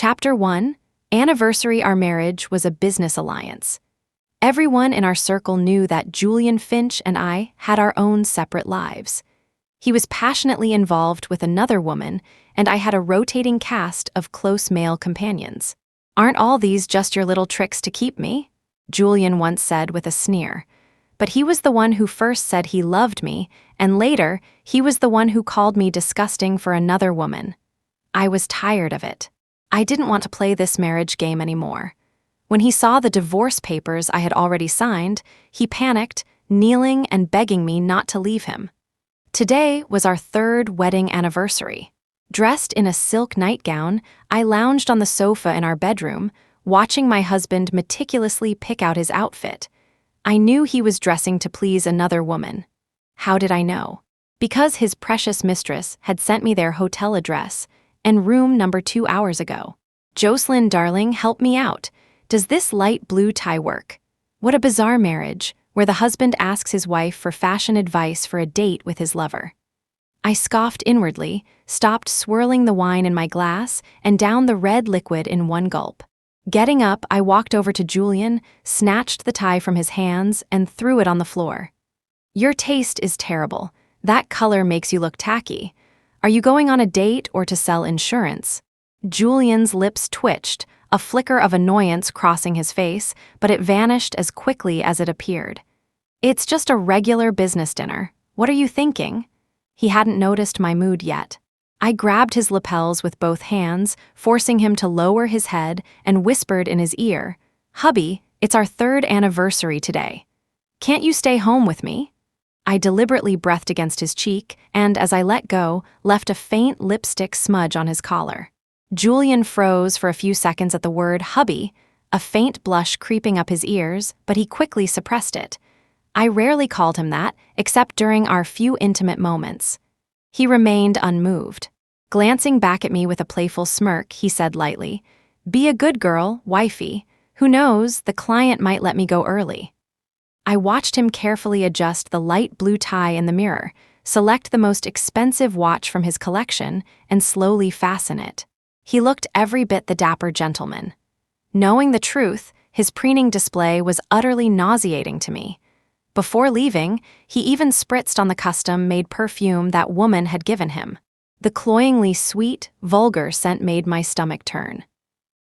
Chapter 1. Anniversary Our marriage was a business alliance. Everyone in our circle knew that Julian Finch and I had our own separate lives. He was passionately involved with another woman, and I had a rotating cast of close male companions. "Aren't all these just your little tricks to keep me?" Julian once said with a sneer. But he was the one who first said he loved me, and later, he was the one who called me disgusting for another woman. I was tired of it. I didn't want to play this marriage game anymore. When he saw the divorce papers I had already signed, he panicked, kneeling and begging me not to leave him. Today was our third wedding anniversary. Dressed in a silk nightgown, I lounged on the sofa in our bedroom, watching my husband meticulously pick out his outfit. I knew he was dressing to please another woman. How did I know? Because his precious mistress had sent me their hotel address and room number 2 hours ago. "Jocelyn, darling, help me out. Does this light blue tie work?" What a bizarre marriage, where the husband asks his wife for fashion advice for a date with his lover. I scoffed inwardly, stopped swirling the wine in my glass, and downed the red liquid in one gulp. Getting up, I walked over to Julian, snatched the tie from his hands, and threw it on the floor. "Your taste is terrible. That color makes you look tacky. Are you going on a date or to sell insurance?" Julian's lips twitched, a flicker of annoyance crossing his face, but it vanished as quickly as it appeared. "It's just a regular business dinner. What are you thinking?" He hadn't noticed my mood yet. I grabbed his lapels with both hands, forcing him to lower his head, and whispered in his ear, "Hubby, it's our third anniversary today. Can't you stay home with me?" I deliberately breathed against his cheek, and as I let go, left a faint lipstick smudge on his collar. Julian froze for a few seconds at the word "hubby," a faint blush creeping up his ears, but he quickly suppressed it. I rarely called him that, except during our few intimate moments. He remained unmoved. Glancing back at me with a playful smirk, he said lightly, "Be a good girl, wifey. Who knows, the client might let me go early." I watched him carefully adjust the light blue tie in the mirror, select the most expensive watch from his collection, and slowly fasten it. He looked every bit the dapper gentleman. Knowing the truth, his preening display was utterly nauseating to me. Before leaving, he even spritzed on the custom-made perfume that woman had given him. The cloyingly sweet, vulgar scent made my stomach turn.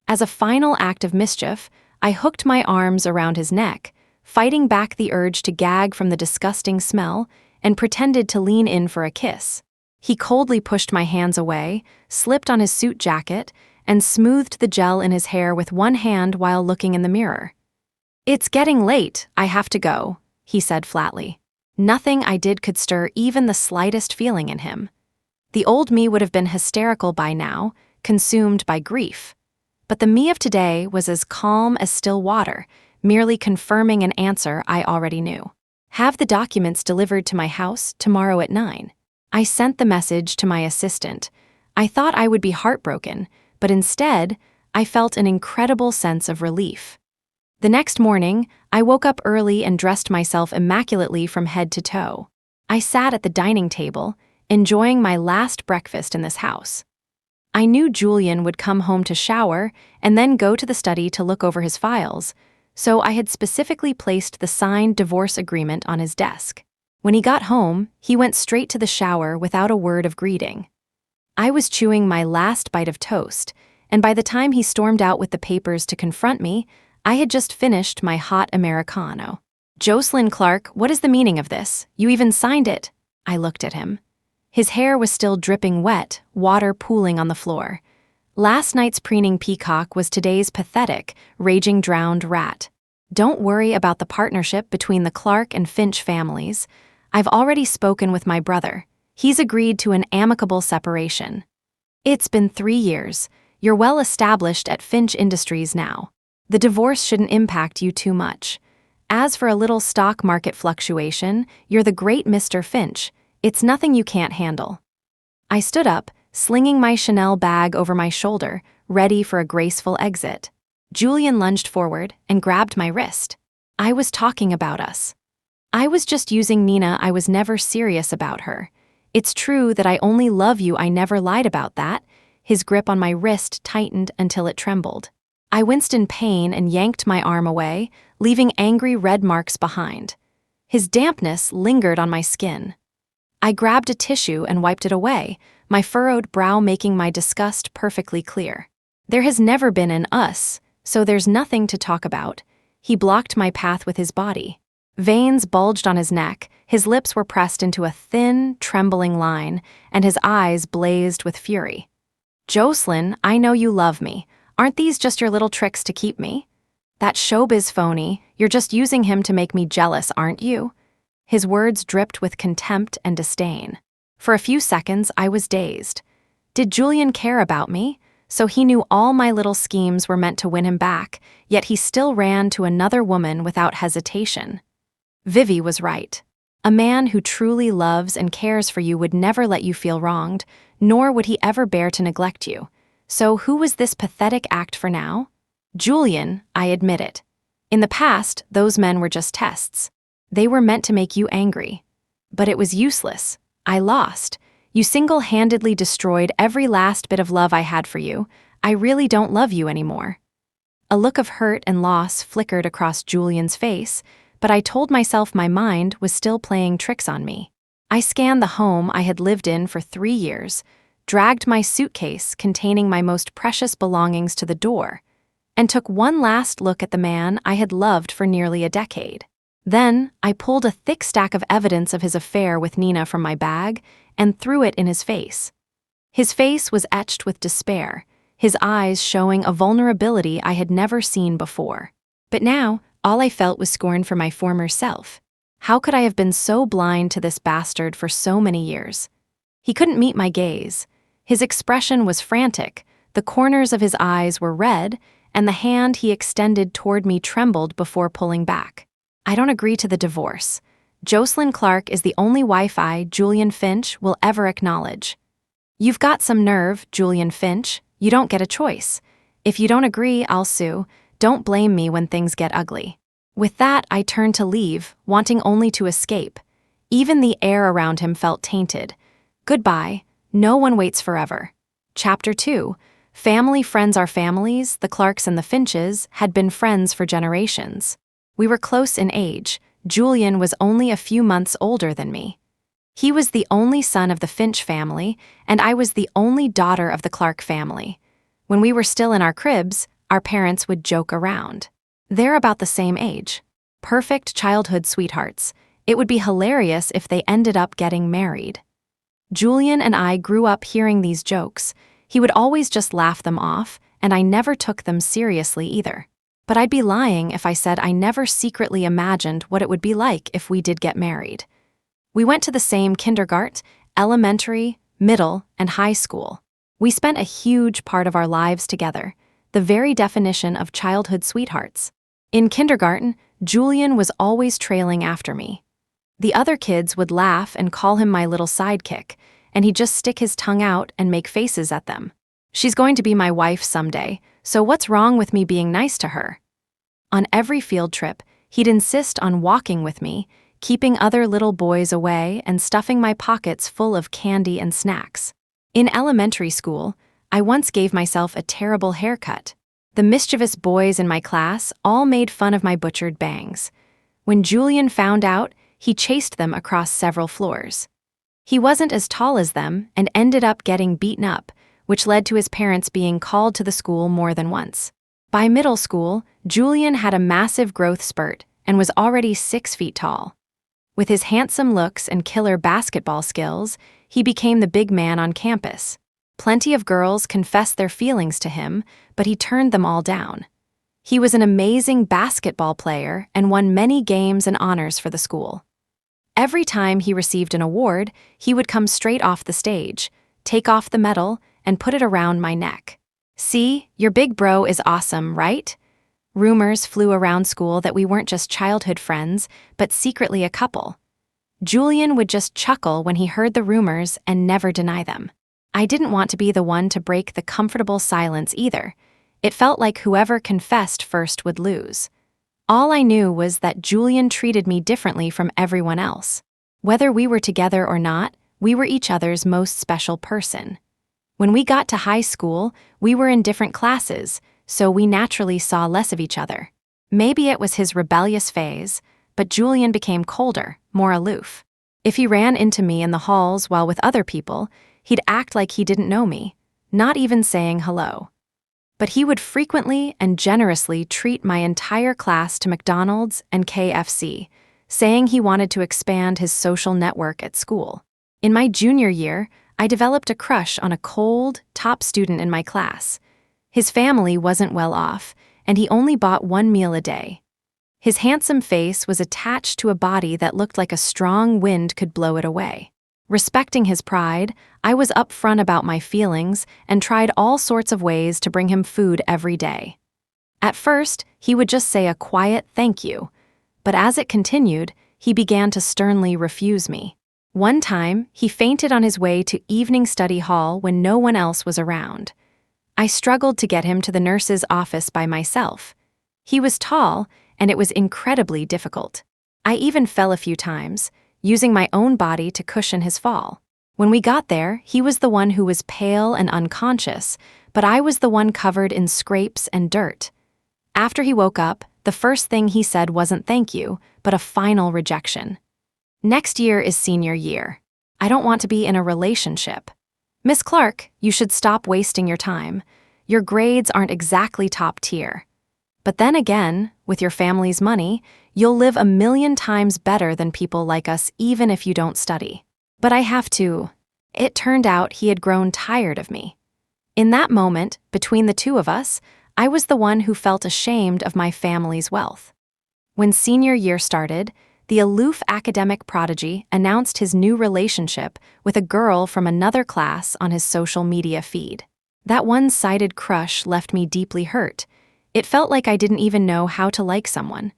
As a final act of mischief, I hooked my arms around his neck, fighting back the urge to gag from the disgusting smell, and pretended to lean in for a kiss. He coldly pushed my hands away, slipped on his suit jacket, and smoothed the gel in his hair with one hand while looking in the mirror. "It's getting late, I have to go," he said flatly. Nothing I did could stir even the slightest feeling in him. The old me would have been hysterical by now, consumed by grief. But the me of today was as calm as still water, merely confirming an answer I already knew. "Have the documents delivered to my house tomorrow at 9. I sent the message to my assistant. I thought I would be heartbroken, but instead, I felt an incredible sense of relief. The next morning, I woke up early and dressed myself immaculately from head to toe. I sat at the dining table, enjoying my last breakfast in this house. I knew Julian would come home to shower and then go to the study to look over his files, so I had specifically placed the signed divorce agreement on his desk. When he got home, he went straight to the shower without a word of greeting. I was chewing my last bite of toast, and by the time he stormed out with the papers to confront me, I had just finished my hot Americano. "Jocelyn Clark, what is the meaning of this? You even signed it." I looked at him. His hair was still dripping wet, water pooling on the floor. Last night's preening peacock was today's pathetic, raging drowned rat. "Don't worry about the partnership between the Clark and Finch families. I've already spoken with my brother. He's agreed to an amicable separation. It's been 3 years. You're well established at Finch Industries now. The divorce shouldn't impact you too much. As for a little stock market fluctuation, you're the great Mr. Finch. It's nothing you can't handle." I stood up, slinging my Chanel bag over my shoulder, ready for a graceful exit. Julian lunged forward and grabbed my wrist. "I was talking about us. I was just using Nina. I was never serious about her. It's true that I only love you. I never lied about that." His grip on my wrist tightened until it trembled. I winced in pain and yanked my arm away, leaving angry red marks behind. His dampness lingered on my skin. I grabbed a tissue and wiped it away, my furrowed brow making my disgust perfectly clear. There has never been an us, so there's nothing to talk about. He blocked my path with his body. Veins bulged on his neck, his lips were pressed into a thin, trembling line, and his eyes blazed with fury. "Jocelyn, I know you love me. Aren't these just your little tricks to keep me? That showbiz phony, you're just using him to make me jealous, aren't you?" His words dripped with contempt and disdain. For a few seconds, I was dazed. Did Julian care about me? So he knew all my little schemes were meant to win him back, yet he still ran to another woman without hesitation. Vivi was right. A man who truly loves and cares for you would never let you feel wronged, nor would he ever bear to neglect you. So who was this pathetic act for now? Julian, I admit it. In the past, those men were just tests. They were meant to make you angry. But it was useless. I lost. You single-handedly destroyed every last bit of love I had for you. I really don't love you anymore. A look of hurt and loss flickered across Julian's face, but I told myself my mind was still playing tricks on me. I scanned the home I had lived in for 3 years, dragged my suitcase containing my most precious belongings to the door, and took one last look at the man I had loved for nearly a decade. Then, I pulled a thick stack of evidence of his affair with Nina from my bag and threw it in his face. His face was etched with despair, his eyes showing a vulnerability I had never seen before. But now, all I felt was scorn for my former self. How could I have been so blind to this bastard for so many years? He couldn't meet my gaze. His expression was frantic, the corners of his eyes were red, and the hand he extended toward me trembled before pulling back. "I don't agree to the divorce. Jocelyn Clark is the only wife Julian Finch, will ever acknowledge." "You've got some nerve, Julian Finch. You don't get a choice. If you don't agree, I'll sue. Don't blame me when things get ugly." With that, I turned to leave, wanting only to escape. Even the air around him felt tainted. Goodbye. No one waits forever. Chapter 2. Family friends are families. The Clarks and the Finches had been friends for generations. We were close in age. Julian was only a few months older than me. He was the only son of the Finch family, and I was the only daughter of the Clark family. When we were still in our cribs, our parents would joke around. They're about the same age. Perfect childhood sweethearts. It would be hilarious if they ended up getting married. Julian and I grew up hearing these jokes. He would always just laugh them off, and I never took them seriously either. But I'd be lying if I said I never secretly imagined what it would be like if we did get married. We went to the same kindergarten, elementary, middle, and high school. We spent a huge part of our lives together, the very definition of childhood sweethearts. In kindergarten, Julian was always trailing after me. The other kids would laugh and call him my little sidekick, and he'd just stick his tongue out and make faces at them. "She's going to be my wife someday, so what's wrong with me being nice to her?" On every field trip, he'd insist on walking with me, keeping other little boys away and stuffing my pockets full of candy and snacks. In elementary school, I once gave myself a terrible haircut. The mischievous boys in my class all made fun of my butchered bangs. When Julian found out, he chased them across several floors. He wasn't as tall as them and ended up getting beaten up, which led to his parents being called to the school more than once. By middle school, Julian had a massive growth spurt and was already 6 feet tall. With his handsome looks and killer basketball skills, he became the big man on campus. Plenty of girls confessed their feelings to him, but he turned them all down. He was an amazing basketball player and won many games and honors for the school. Every time he received an award, he would come straight off the stage, take off the medal, and put it around my neck. "See, your big bro is awesome, right?" Rumors flew around school that we weren't just childhood friends, but secretly a couple. Julian would just chuckle when he heard the rumors and never deny them. I didn't want to be the one to break the comfortable silence either. It felt like whoever confessed first would lose. All I knew was that Julian treated me differently from everyone else. Whether we were together or not, we were each other's most special person. When we got to high school, we were in different classes, so we naturally saw less of each other. Maybe it was his rebellious phase, but Julian became colder, more aloof. If he ran into me in the halls while with other people, he'd act like he didn't know me, not even saying hello. But he would frequently and generously treat my entire class to McDonald's and KFC, saying he wanted to expand his social network at school. In my junior year, I developed a crush on a cold, top student in my class. His family wasn't well off, and he only bought one meal a day. His handsome face was attached to a body that looked like a strong wind could blow it away. Respecting his pride, I was upfront about my feelings and tried all sorts of ways to bring him food every day. At first, he would just say a quiet thank you, but as it continued, he began to sternly refuse me. One time, he fainted on his way to evening study hall when no one else was around. I struggled to get him to the nurse's office by myself. He was tall, and it was incredibly difficult. I even fell a few times, using my own body to cushion his fall. When we got there, he was the one who was pale and unconscious, but I was the one covered in scrapes and dirt. After he woke up, the first thing he said wasn't thank you, but a final rejection. Next year is senior year. I don't want to be in a relationship. Miss Clark, you should stop wasting your time. Your grades aren't exactly top tier. But then again, with your family's money, you'll live 1,000,000 times better than people like us even if you don't study. But I have to. It turned out he had grown tired of me. In that moment, between the two of us, I was the one who felt ashamed of my family's wealth. When senior year started, the aloof academic prodigy announced his new relationship with a girl from another class on his social media feed. That one-sided crush left me deeply hurt. It felt like I didn't even know how to like someone.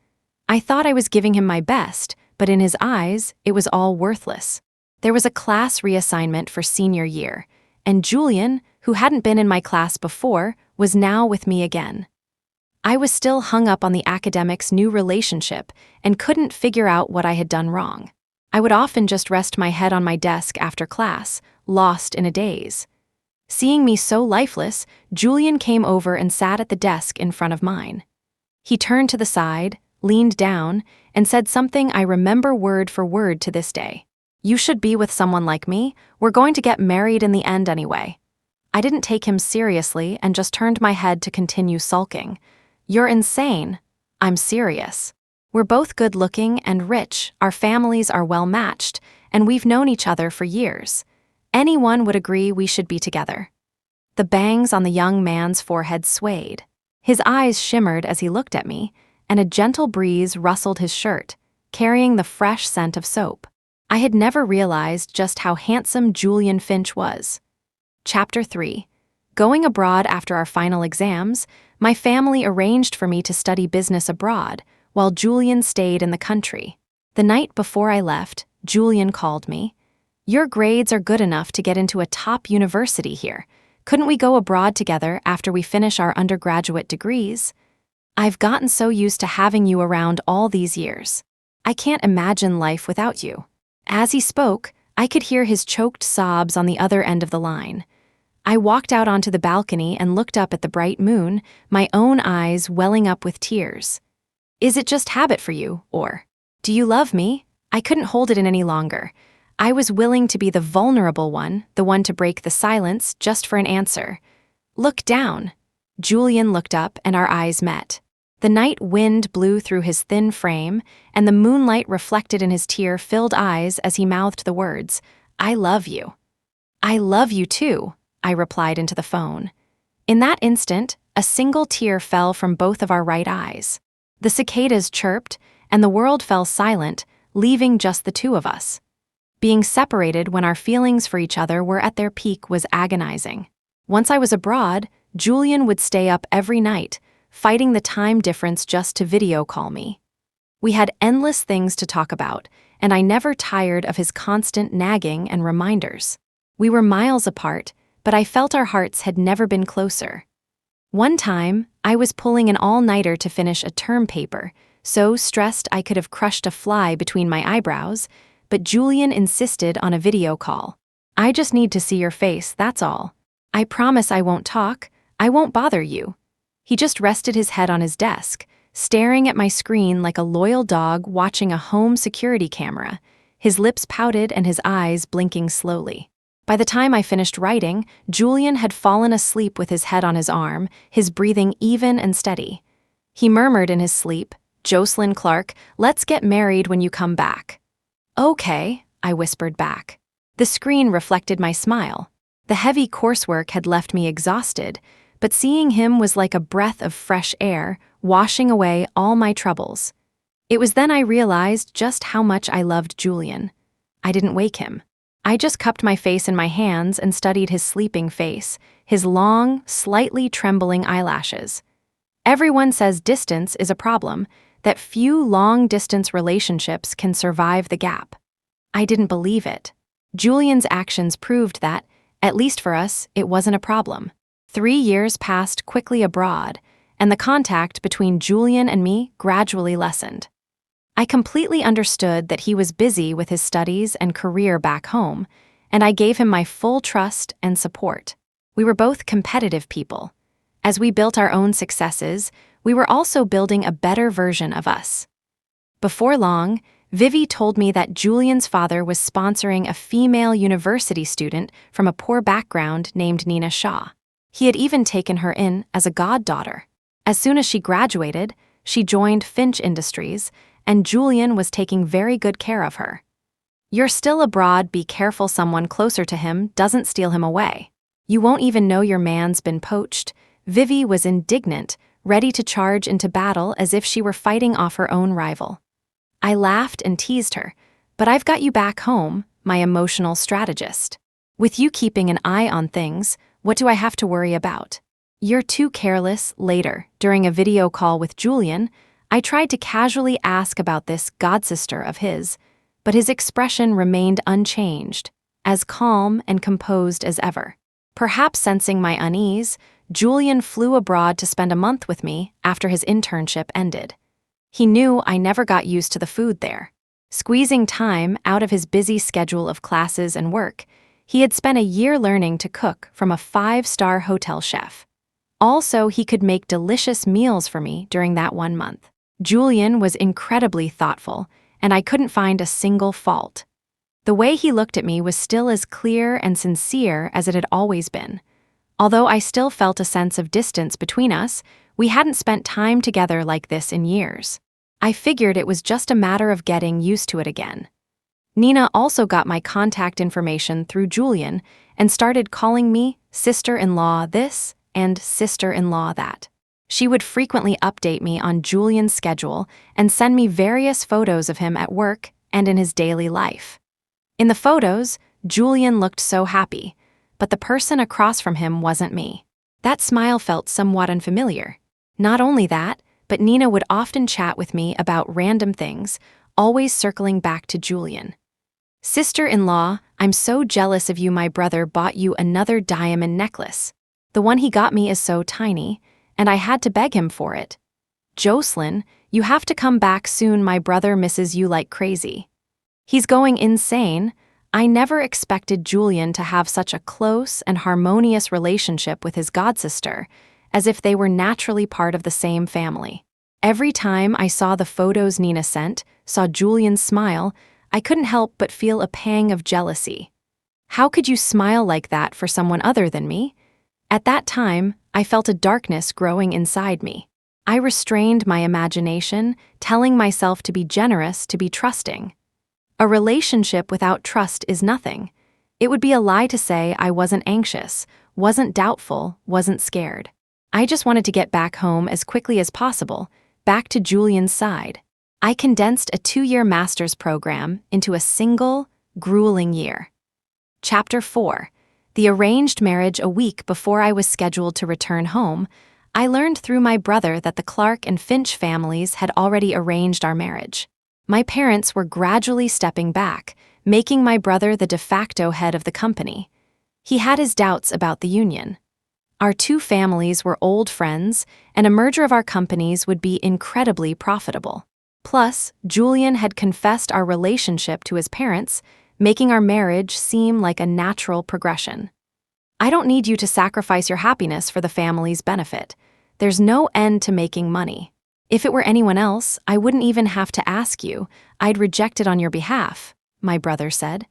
I thought I was giving him my best, but in his eyes, it was all worthless. There was a class reassignment for senior year, and Julian, who hadn't been in my class before, was now with me again. I was still hung up on the academic's new relationship and couldn't figure out what I had done wrong. I would often just rest my head on my desk after class, lost in a daze. Seeing me so lifeless, Julian came over and sat at the desk in front of mine. He turned to the side, leaned down, and said something I remember word for word to this day. "You should be with someone like me. We're going to get married in the end anyway." I didn't take him seriously and just turned my head to continue sulking. "You're insane. I'm serious. We're both good-looking and rich, our families are well-matched, and we've known each other for years. Anyone would agree we should be together." The bangs on the young man's forehead swayed. His eyes shimmered as he looked at me, and a gentle breeze rustled his shirt, carrying the fresh scent of soap. I had never realized just how handsome Julian Finch was. Chapter 3. Going abroad after our final exams, my family arranged for me to study business abroad, while Julian stayed in the country. The night before I left, Julian called me. "Your grades are good enough to get into a top university here. Couldn't we go abroad together after we finish our undergraduate degrees? I've gotten so used to having you around all these years. I can't imagine life without you." As he spoke, I could hear his choked sobs on the other end of the line. I walked out onto the balcony and looked up at the bright moon, my own eyes welling up with tears. "Is it just habit for you, or do you love me?" I couldn't hold it in any longer. I was willing to be the vulnerable one, the one to break the silence, just for an answer. "Look down." Julian looked up and our eyes met. The night wind blew through his thin frame, and the moonlight reflected in his tear-filled eyes as he mouthed the words, "I love you." "I love you too," I replied into the phone. In that instant, a single tear fell from both of our right eyes. The cicadas chirped, and the world fell silent, leaving just the two of us. Being separated when our feelings for each other were at their peak was agonizing. Once I was abroad, Julian would stay up every night, fighting the time difference just to video call me. We had endless things to talk about, and I never tired of his constant nagging and reminders. We were miles apart, but I felt our hearts had never been closer. One time, I was pulling an all-nighter to finish a term paper, so stressed I could have crushed a fly between my eyebrows, but Julian insisted on a video call. "I just need to see your face, that's all." "I promise I won't talk. I won't bother you." He just rested his head on his desk, staring at my screen like a loyal dog watching a home security camera, his lips pouted and his eyes blinking slowly. By the time I finished writing, Julian had fallen asleep with his head on his arm, his breathing even and steady. He murmured in his sleep, "Jocelyn Clark, let's get married when you come back." "Okay," I whispered back. The screen reflected my smile. The heavy coursework had left me exhausted, but seeing him was like a breath of fresh air, washing away all my troubles. It was then I realized just how much I loved Julian. I didn't wake him. I just cupped my face in my hands and studied his sleeping face, his long, slightly trembling eyelashes. Everyone says distance is a problem, that few long-distance relationships can survive the gap. I didn't believe it. Julian's actions proved that, at least for us, it wasn't a problem. 3 years passed quickly abroad, and the contact between Julian and me gradually lessened. I completely understood that he was busy with his studies and career back home, and I gave him my full trust and support. We were both competitive people. As we built our own successes, we were also building a better version of us. Before long, Vivi told me that Julian's father was sponsoring a female university student from a poor background named Nina Shaw. He had even taken her in as a goddaughter. As soon as she graduated, she joined Finch Industries, and Julian was taking very good care of her. "You're still abroad, be careful someone closer to him doesn't steal him away. You won't even know your man's been poached." Vivi was indignant, ready to charge into battle as if she were fighting off her own rival. I laughed and teased her, "But I've got you back home, my emotional strategist. With you keeping an eye on things, what do I have to worry about?" "You're too careless." Later, during a video call with Julian, I tried to casually ask about this godsister of his, but his expression remained unchanged, as calm and composed as ever. Perhaps sensing my unease, Julian flew abroad to spend a month with me after his internship ended. He knew I never got used to the food there. Squeezing time out of his busy schedule of classes and work, he had spent a year learning to cook from a 5-star hotel chef. Also, he could make delicious meals for me during that 1 month. Julian was incredibly thoughtful, and I couldn't find a single fault. The way he looked at me was still as clear and sincere as it had always been. Although I still felt a sense of distance between us, we hadn't spent time together like this in years. I figured it was just a matter of getting used to it again. Nina also got my contact information through Julian and started calling me sister-in-law this and sister-in-law that. She would frequently update me on Julian's schedule and send me various photos of him at work and in his daily life. In the photos, Julian looked so happy, but the person across from him wasn't me. That smile felt somewhat unfamiliar. Not only that, but Nina would often chat with me about random things, always circling back to Julian. "Sister-in-law, I'm so jealous of you. My brother bought you another diamond necklace. The one he got me is so tiny, and I had to beg him for it. Jocelyn, you have to come back soon. My brother misses you like crazy. He's going insane." I never expected Julian to have such a close and harmonious relationship with his godsister, as if they were naturally part of the same family. Every time I saw the photos Nina sent, saw Julian's smile, I couldn't help but feel a pang of jealousy. How could you smile like that for someone other than me? At that time, I felt a darkness growing inside me. I restrained my imagination, telling myself to be generous, to be trusting. A relationship without trust is nothing. It would be a lie to say I wasn't anxious, wasn't doubtful, wasn't scared. I just wanted to get back home as quickly as possible, back to Julian's side. I condensed a 2-year master's program into a single, grueling year. Chapter 4. The arranged marriage. A week before I was scheduled to return home, I learned through my brother that the Clark and Finch families had already arranged our marriage. My parents were gradually stepping back, making my brother the de facto head of the company. He had his doubts about the union. Our two families were old friends, and a merger of our companies would be incredibly profitable. Plus, Julian had confessed our relationship to his parents, making our marriage seem like a natural progression. I don't need you to sacrifice your happiness for the family's benefit. There's no end to making money. If it were anyone else, I wouldn't even have to ask you. I'd reject it on your behalf, my brother said.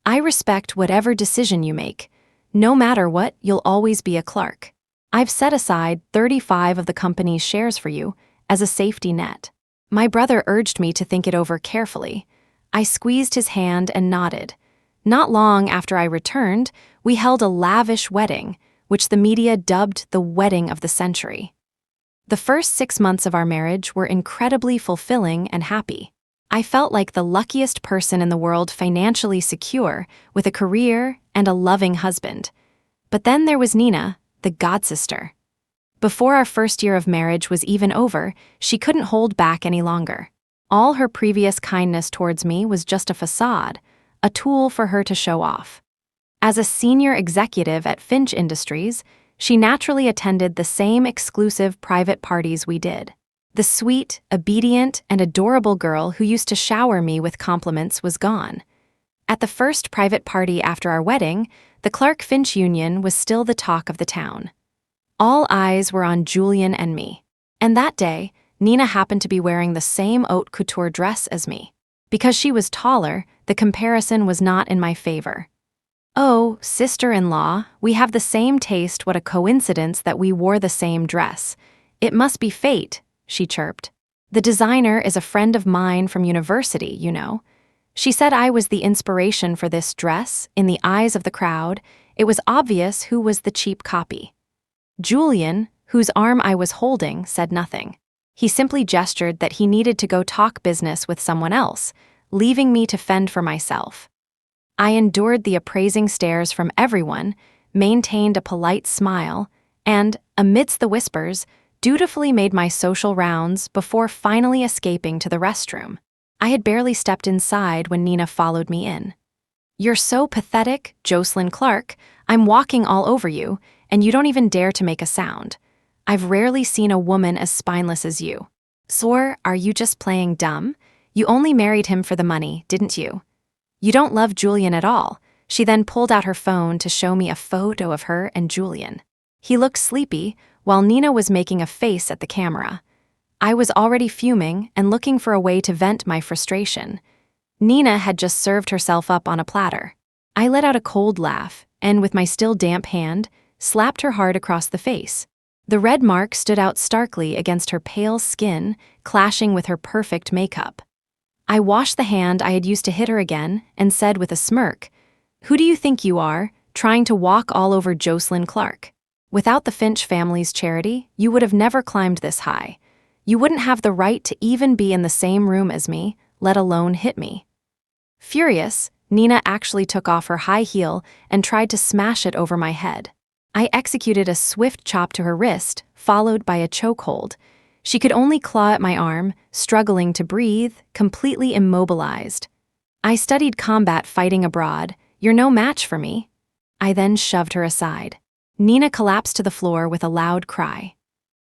I respect whatever decision you make. No matter what, you'll always be a Clark. I've set aside 35 of the company's shares for you as a safety net. My brother urged me to think it over carefully. I squeezed his hand and nodded. Not long after I returned, we held a lavish wedding, which the media dubbed the wedding of the century. The first 6 months of our marriage were incredibly fulfilling and happy. I felt like the luckiest person in the world, financially secure, with a career and a loving husband. But then there was Nina, the godsister. Before our first year of marriage was even over, she couldn't hold back any longer. All her previous kindness towards me was just a facade, a tool for her to show off. As a senior executive at Finch Industries, she naturally attended the same exclusive private parties we did. The sweet, obedient, and adorable girl who used to shower me with compliments was gone. At the first private party after our wedding, the Clark-Finch union was still the talk of the town. All eyes were on Julian and me. And that day, Nina happened to be wearing the same haute couture dress as me. Because she was taller, the comparison was not in my favor. Oh, sister-in-law, we have the same taste. What a coincidence that we wore the same dress. It must be fate, she chirped. The designer is a friend of mine from university, you know. She said I was the inspiration for this dress. In the eyes of the crowd, it was obvious who was the cheap copy. Julian, whose arm I was holding, said nothing. He simply gestured that he needed to go talk business with someone else, leaving me to fend for myself. I endured the appraising stares from everyone, maintained a polite smile, and, amidst the whispers, dutifully made my social rounds before finally escaping to the restroom. I had barely stepped inside when Nina followed me in. "You're so pathetic, Jocelyn Clark. I'm walking all over you, and you don't even dare to make a sound. I've rarely seen a woman as spineless as you. Or are you just playing dumb? You only married him for the money, didn't you? You don't love Julian at all." She then pulled out her phone to show me a photo of her and Julian. He looked sleepy, while Nina was making a face at the camera. I was already fuming and looking for a way to vent my frustration. Nina had just served herself up on a platter. I let out a cold laugh and, with my still damp hand, slapped her hard across the face. The red mark stood out starkly against her pale skin, clashing with her perfect makeup. I washed the hand I had used to hit her again and said with a smirk, "Who do you think you are, trying to walk all over Jocelyn Clark? Without the Finch family's charity, you would have never climbed this high. You wouldn't have the right to even be in the same room as me, let alone hit me." Furious, Nina actually took off her high heel and tried to smash it over my head. I executed a swift chop to her wrist, followed by a chokehold. She could only claw at my arm, struggling to breathe, completely immobilized. "I studied combat fighting abroad. You're no match for me." I then shoved her aside. Nina collapsed to the floor with a loud cry.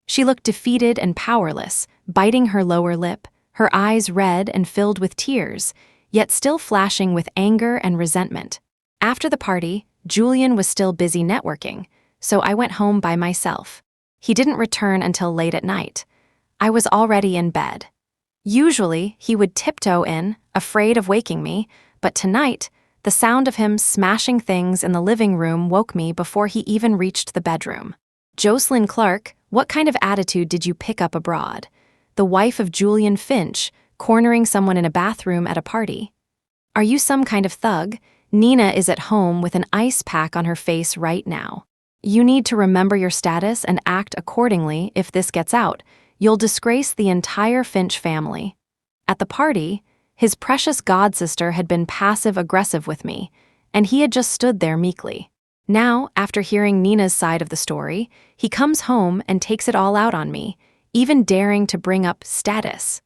She looked defeated and powerless, biting her lower lip, her eyes red and filled with tears, yet still flashing with anger and resentment. After the party, Julian was still busy networking, so I went home by myself. He didn't return until late at night. I was already in bed. Usually, he would tiptoe in, afraid of waking me, but tonight, the sound of him smashing things in the living room woke me before he even reached the bedroom. "Jocelyn Clark, what kind of attitude did you pick up abroad? The wife of Julian Finch, cornering someone in a bathroom at a party? Are you some kind of thug? Nina is at home with an ice pack on her face right now. You need to remember your status and act accordingly. If this gets out, you'll disgrace the entire Finch family." At the party, his precious godsister had been passive-aggressive with me, and he had just stood there meekly. Now, after hearing Nina's side of the story, he comes home and takes it all out on me, even daring to bring up status.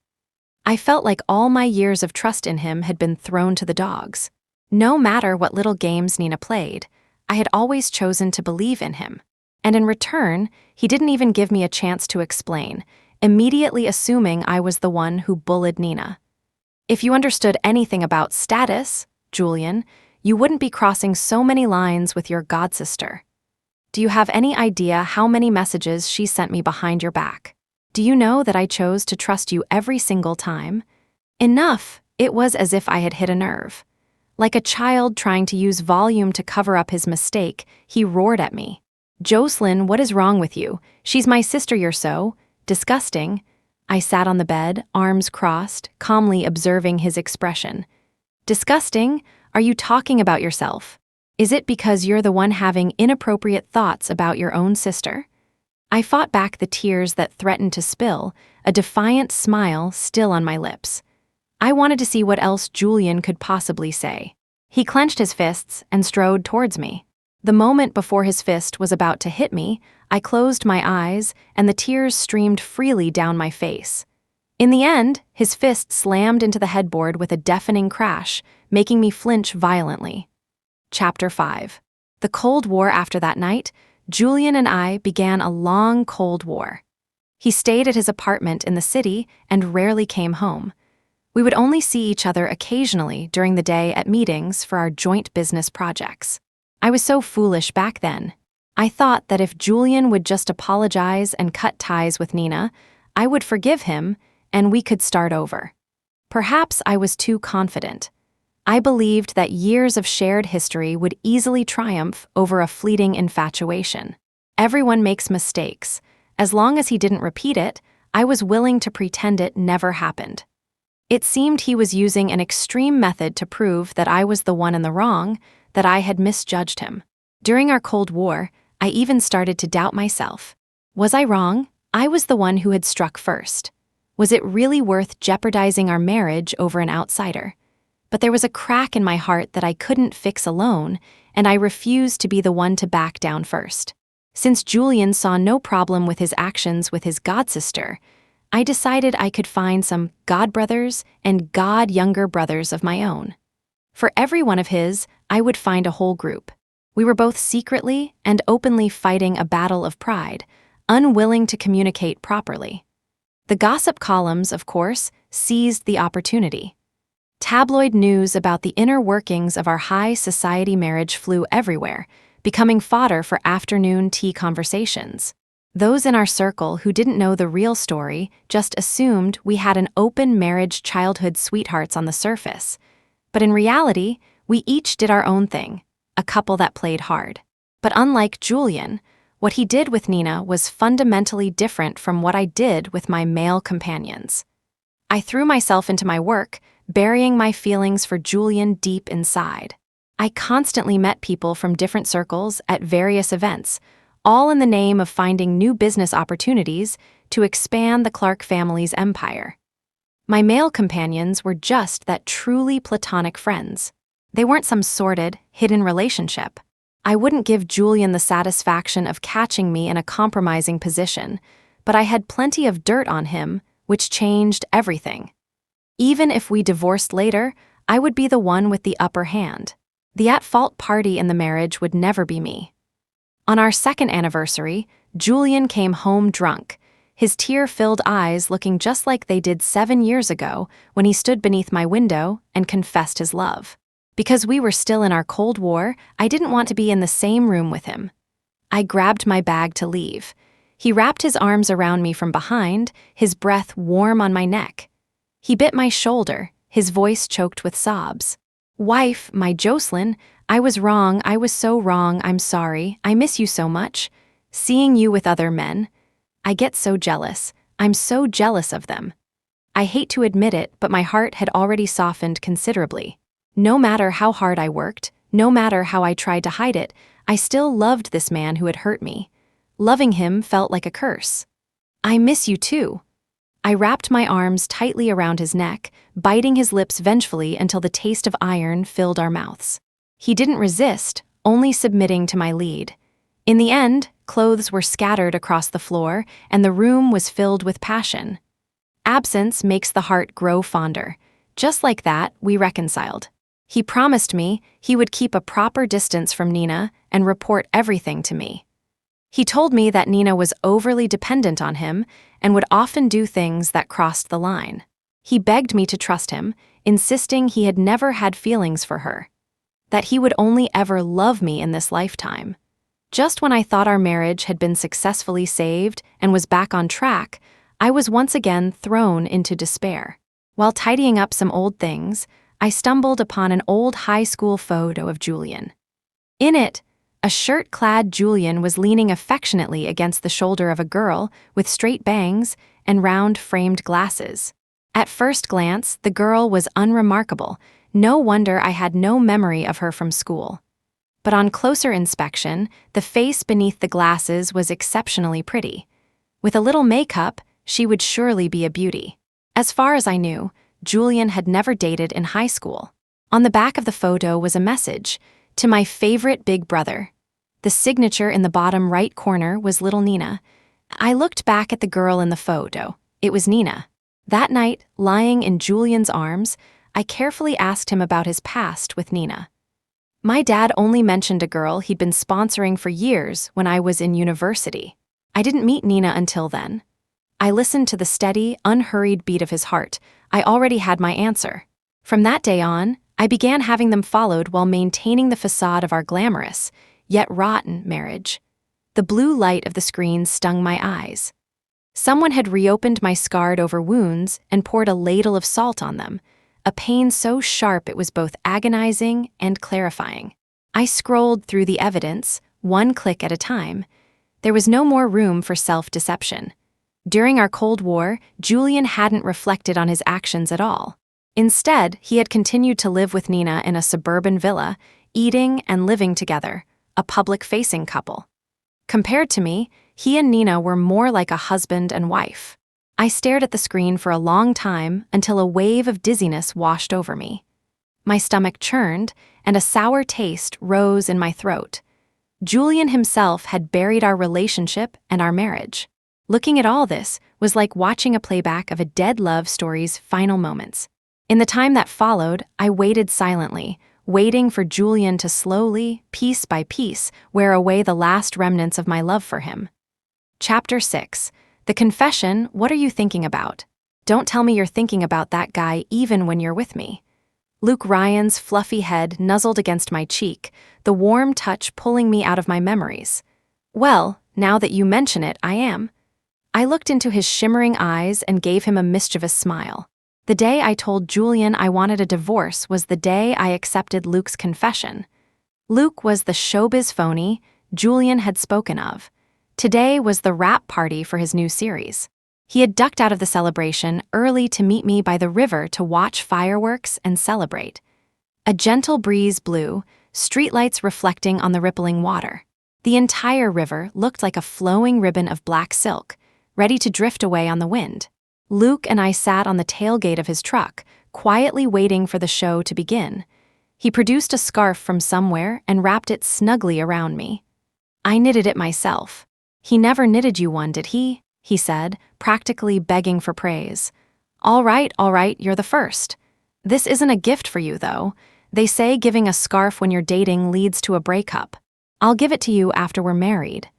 I felt like all my years of trust in him had been thrown to the dogs. No matter what little games Nina played, I had always chosen to believe in him. And in return, he didn't even give me a chance to explain, immediately assuming I was the one who bullied Nina. "If you understood anything about status, Julian, you wouldn't be crossing so many lines with your godsister." Do you have any idea how many messages she sent me behind your back? Do you know that I chose to trust you every single time? Enough! It was as if I had hit a nerve. Like a child trying to use volume to cover up his mistake, he roared at me. Jocelyn, what is wrong with you? She's my sister, you're so disgusting. I sat on the bed, arms crossed, calmly observing his expression. Disgusting? Are you talking about yourself? Is it because you're the one having inappropriate thoughts about your own sister? I fought back the tears that threatened to spill, a defiant smile still on my lips. I wanted to see what else Julian could possibly say. He clenched his fists and strode towards me. The moment before his fist was about to hit me, I closed my eyes and the tears streamed freely down my face. In the end, his fist slammed into the headboard with a deafening crash, making me flinch violently. Chapter 5. The Cold War. After that night, Julian and I began a long Cold War. He stayed at his apartment in the city and rarely came home. We would only see each other occasionally during the day at meetings for our joint business projects. I was so foolish back then. I thought that if Julian would just apologize and cut ties with Nina, I would forgive him and we could start over. Perhaps I was too confident. I believed that years of shared history would easily triumph over a fleeting infatuation. Everyone makes mistakes. As long as he didn't repeat it, I was willing to pretend it never happened. It seemed he was using an extreme method to prove that I was the one in the wrong, that I had misjudged him. During our Cold War, I even started to doubt myself. Was I wrong? I was the one who had struck first. Was it really worth jeopardizing our marriage over an outsider? But there was a crack in my heart that I couldn't fix alone, and I refused to be the one to back down first. Since Julian saw no problem with his actions with his godsister, I decided I could find some godbrothers and god-younger brothers of my own. For every one of his, I would find a whole group. We were both secretly and openly fighting a battle of pride, unwilling to communicate properly. The gossip columns, of course, seized the opportunity. Tabloid news about the inner workings of our high society marriage flew everywhere, becoming fodder for afternoon tea conversations. Those in our circle who didn't know the real story just assumed we had an open marriage, childhood sweethearts on the surface. But in reality, we each did our own thing, a couple that played hard. But unlike Julian, what he did with Nina was fundamentally different from what I did with my male companions. I threw myself into my work, burying my feelings for Julian deep inside. I constantly met people from different circles at various events, all in the name of finding new business opportunities to expand the Clark family's empire. My male companions were just that truly platonic friends. They weren't some sordid, hidden relationship. I wouldn't give Julian the satisfaction of catching me in a compromising position, but I had plenty of dirt on him, which changed everything. Even if we divorced later, I would be the one with the upper hand. The at-fault party in the marriage would never be me. On our second anniversary, Julian came home drunk, his tear-filled eyes looking just like they did 7 years ago when he stood beneath my window and confessed his love. Because we were still in our Cold War, I didn't want to be in the same room with him. I grabbed my bag to leave. He wrapped his arms around me from behind, his breath warm on my neck. He bit my shoulder, his voice choked with sobs. "Wife, my Jocelyn, I was wrong, I was so wrong, I'm sorry, I miss you so much. Seeing you with other men. I get so jealous, I'm so jealous of them." I hate to admit it, but my heart had already softened considerably. No matter how hard I worked, no matter how I tried to hide it, I still loved this man who had hurt me. Loving him felt like a curse. "I miss you too." I wrapped my arms tightly around his neck, biting his lips vengefully until the taste of iron filled our mouths. He didn't resist, only submitting to my lead. In the end, clothes were scattered across the floor, and the room was filled with passion. Absence makes the heart grow fonder. Just like that, we reconciled. He promised me he would keep a proper distance from Nina and report everything to me. He told me that Nina was overly dependent on him and would often do things that crossed the line. He begged me to trust him, insisting he had never had feelings for her, that he would only ever love me in this lifetime. Just when I thought our marriage had been successfully saved and was back on track, I was once again thrown into despair. While tidying up some old things, I stumbled upon an old high school photo of Julian. In it, a shirt-clad Julian was leaning affectionately against the shoulder of a girl with straight bangs and round framed glasses. At first glance, the girl was unremarkable. No wonder I had no memory of her from school. But on closer inspection, the face beneath the glasses was exceptionally pretty. With a little makeup, she would surely be a beauty. As far as I knew, Julian had never dated in high school. On the back of the photo was a message, "To my favorite big brother." The signature in the bottom right corner was little Nina. I looked back at the girl in the photo. It was Nina. That night, lying in Julian's arms, I carefully asked him about his past with Nina. My dad only mentioned a girl he'd been sponsoring for years when I was in university. I didn't meet Nina until then. I listened to the steady, unhurried beat of his heart. I already had my answer. From that day on, I began having them followed while maintaining the facade of our glamorous, yet rotten marriage. The blue light of the screen stung my eyes. Someone had reopened my scarred over wounds and poured a ladle of salt on them, a pain so sharp it was both agonizing and clarifying. I scrolled through the evidence, one click at a time. There was no more room for self-deception. During our Cold War, Julian hadn't reflected on his actions at all. Instead, he had continued to live with Nina in a suburban villa, eating and living together, a public-facing couple. Compared to me, he and Nina were more like a husband and wife. I stared at the screen for a long time until a wave of dizziness washed over me. My stomach churned, and a sour taste rose in my throat. Julian himself had buried our relationship and our marriage. Looking at all this was like watching a playback of a dead love story's final moments. In the time that followed, I waited silently, waiting for Julian to slowly, piece by piece, wear away the last remnants of my love for him. Chapter 6. The confession, what are you thinking about? Don't tell me you're thinking about that guy even when you're with me. Luke Ryan's fluffy head nuzzled against my cheek, the warm touch pulling me out of my memories. Well, now that you mention it, I am. I looked into his shimmering eyes and gave him a mischievous smile. The day I told Julian I wanted a divorce was the day I accepted Luke's confession. Luke was the showbiz phony Julian had spoken of. Today was the wrap party for his new series. He had ducked out of the celebration early to meet me by the river to watch fireworks and celebrate. A gentle breeze blew, streetlights reflecting on the rippling water. The entire river looked like a flowing ribbon of black silk, ready to drift away on the wind. Luke and I sat on the tailgate of his truck, quietly waiting for the show to begin. He produced a scarf from somewhere and wrapped it snugly around me. I knitted it myself. "He never knitted you one, did he?" he said, practically begging for praise. All right, you're the first. This isn't a gift for you, though. They say giving a scarf when you're dating leads to a breakup. I'll give it to you after we're married."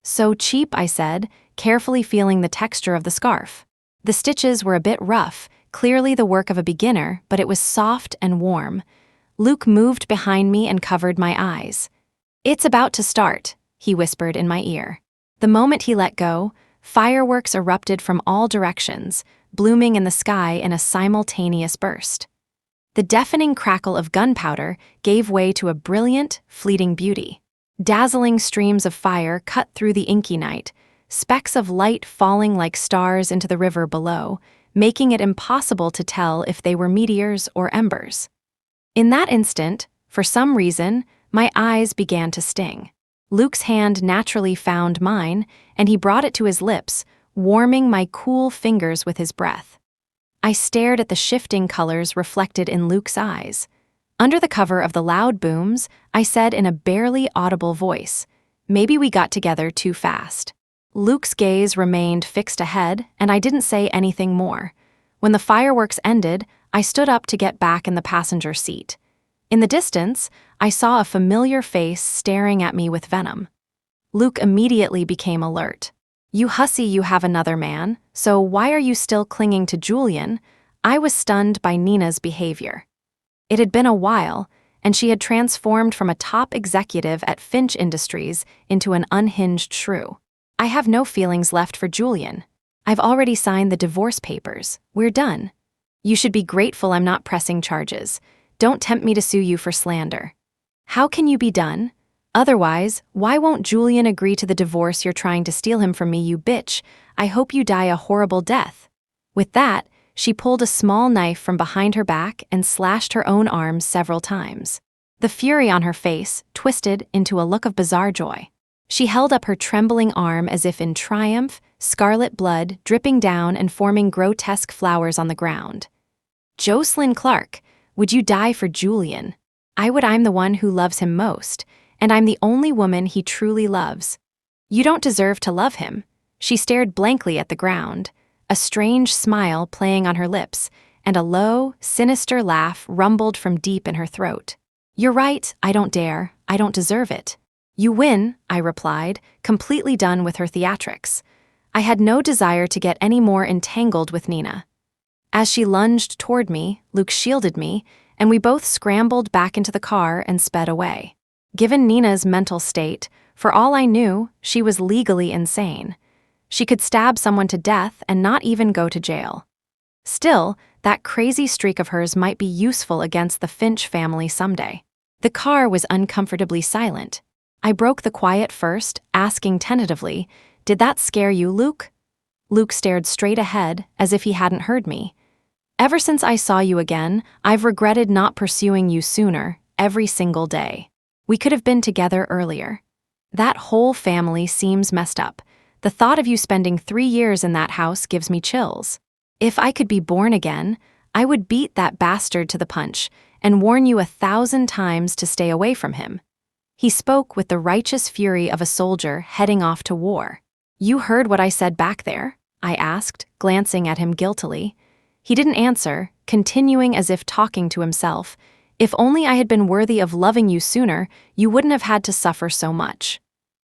"So cheap," I said, carefully feeling the texture of the scarf. The stitches were a bit rough, clearly the work of a beginner, but it was soft and warm. Luke moved behind me and covered my eyes. "It's about to start," he whispered in my ear. The moment he let go, fireworks erupted from all directions, blooming in the sky in a simultaneous burst. The deafening crackle of gunpowder gave way to a brilliant, fleeting beauty. Dazzling streams of fire cut through the inky night, specks of light falling like stars into the river below, making it impossible to tell if they were meteors or embers. In that instant, for some reason, my eyes began to sting. Luke's hand naturally found mine, and he brought it to his lips, warming my cool fingers with his breath. I stared at the shifting colors reflected in Luke's eyes. Under the cover of the loud booms, I said in a barely audible voice, "Maybe we got together too fast." Luke's gaze remained fixed ahead, and I didn't say anything more. When the fireworks ended, I stood up to get back in the passenger seat. In the distance, I saw a familiar face staring at me with venom. Luke immediately became alert. "You hussy, you have another man, so why are you still clinging to Julian?" I was stunned by Nina's behavior. It had been a while, and she had transformed from a top executive at Finch Industries into an unhinged shrew. I have no feelings left for Julian. I've already signed the divorce papers. We're done. You should be grateful I'm not pressing charges. Don't tempt me to sue you for slander. How can you be done? Otherwise, why won't Julian agree to the divorce you're trying to steal him from me, you bitch? I hope you die a horrible death. With that, she pulled a small knife from behind her back and slashed her own arms several times. The fury on her face twisted into a look of bizarre joy. She held up her trembling arm as if in triumph, scarlet blood dripping down and forming grotesque flowers on the ground. Jocelyn Clark, would you die for Julian? I would. I'm the one who loves him most, and I'm the only woman he truly loves. You don't deserve to love him. She stared blankly at the ground, a strange smile playing on her lips, and a low, sinister laugh rumbled from deep in her throat. You're right, I don't dare. I don't deserve it. You win, I replied, completely done with her theatrics. I had no desire to get any more entangled with Nina. As she lunged toward me, Luke shielded me, and we both scrambled back into the car and sped away. Given Nina's mental state, for all I knew, she was legally insane. She could stab someone to death and not even go to jail. Still, that crazy streak of hers might be useful against the Finch family someday. The car was uncomfortably silent. I broke the quiet first, asking tentatively, "Did that scare you, Luke?" Luke stared straight ahead, as if he hadn't heard me. "Ever since I saw you again, I've regretted not pursuing you sooner, every single day. We could have been together earlier. That whole family seems messed up. The thought of you spending 3 years in that house gives me chills. If I could be born again, I would beat that bastard to the punch and warn you 1,000 times to stay away from him." He spoke with the righteous fury of a soldier heading off to war. "You heard what I said back there?" I asked, glancing at him guiltily. He didn't answer, continuing as if talking to himself. "If only I had been worthy of loving you sooner, you wouldn't have had to suffer so much."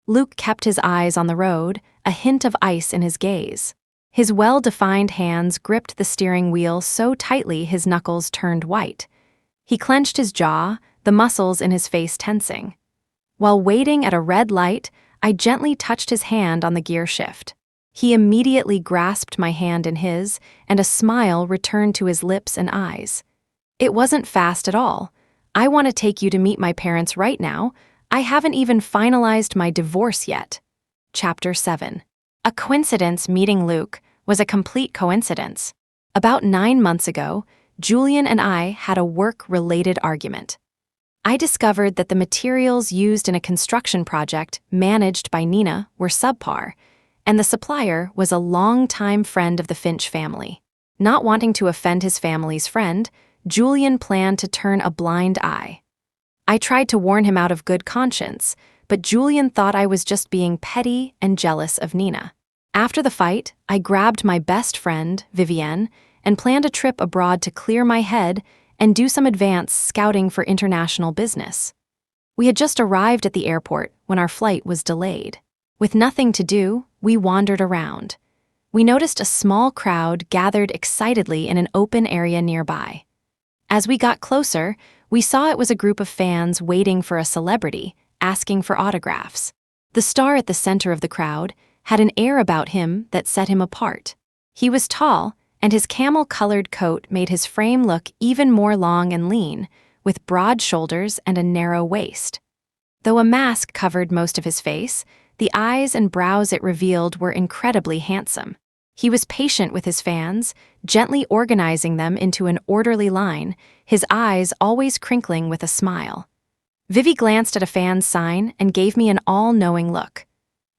Luke kept his eyes on the road, a hint of ice in his gaze. His well-defined hands gripped the steering wheel so tightly his knuckles turned white. He clenched his jaw, the muscles in his face tensing. While waiting at a red light, I gently touched his hand on the gear shift. He immediately grasped my hand in his, and a smile returned to his lips and eyes. "It wasn't fast at all. I want to take you to meet my parents right now. I haven't even finalized my divorce yet." Chapter 7. A coincidence meeting Luke was a complete coincidence. About 9 months ago, Julian and I had a work-related argument. I discovered that the materials used in a construction project managed by Nina were subpar, and the supplier was a longtime friend of the Finch family. Not wanting to offend his family's friend, Julian planned to turn a blind eye. I tried to warn him out of good conscience, but Julian thought I was just being petty and jealous of Nina. After the fight, I grabbed my best friend, Vivienne, and planned a trip abroad to clear my head and do some advance scouting for international business. We had just arrived at the airport when our flight was delayed. With nothing to do, we wandered around. We noticed a small crowd gathered excitedly in an open area nearby. As we got closer, we saw it was a group of fans waiting for a celebrity, asking for autographs. The star at the center of the crowd had an air about him that set him apart. He was tall, and his camel-colored coat made his frame look even more long and lean, with broad shoulders and a narrow waist. Though a mask covered most of his face, the eyes and brows it revealed were incredibly handsome. He was patient with his fans, gently organizing them into an orderly line, his eyes always crinkling with a smile. Vivi glanced at a fan's sign and gave me an all-knowing look.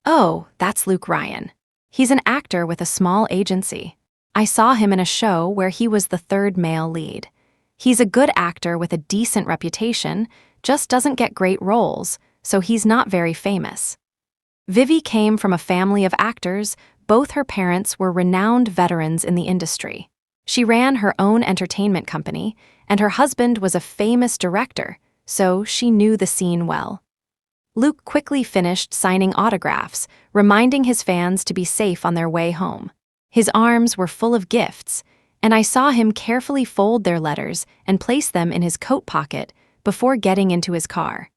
"Oh, that's Luke Ryan. He's an actor with a small agency. I saw him in a show where he was the third male lead. He's a good actor with a decent reputation, just doesn't get great roles, so he's not very famous." Vivi came from a family of actors. Both her parents were renowned veterans in the industry. She ran her own entertainment company, and her husband was a famous director, so she knew the scene well. Luke quickly finished signing autographs, reminding his fans to be safe on their way home. His arms were full of gifts, and I saw him carefully fold their letters and place them in his coat pocket, before getting into his car.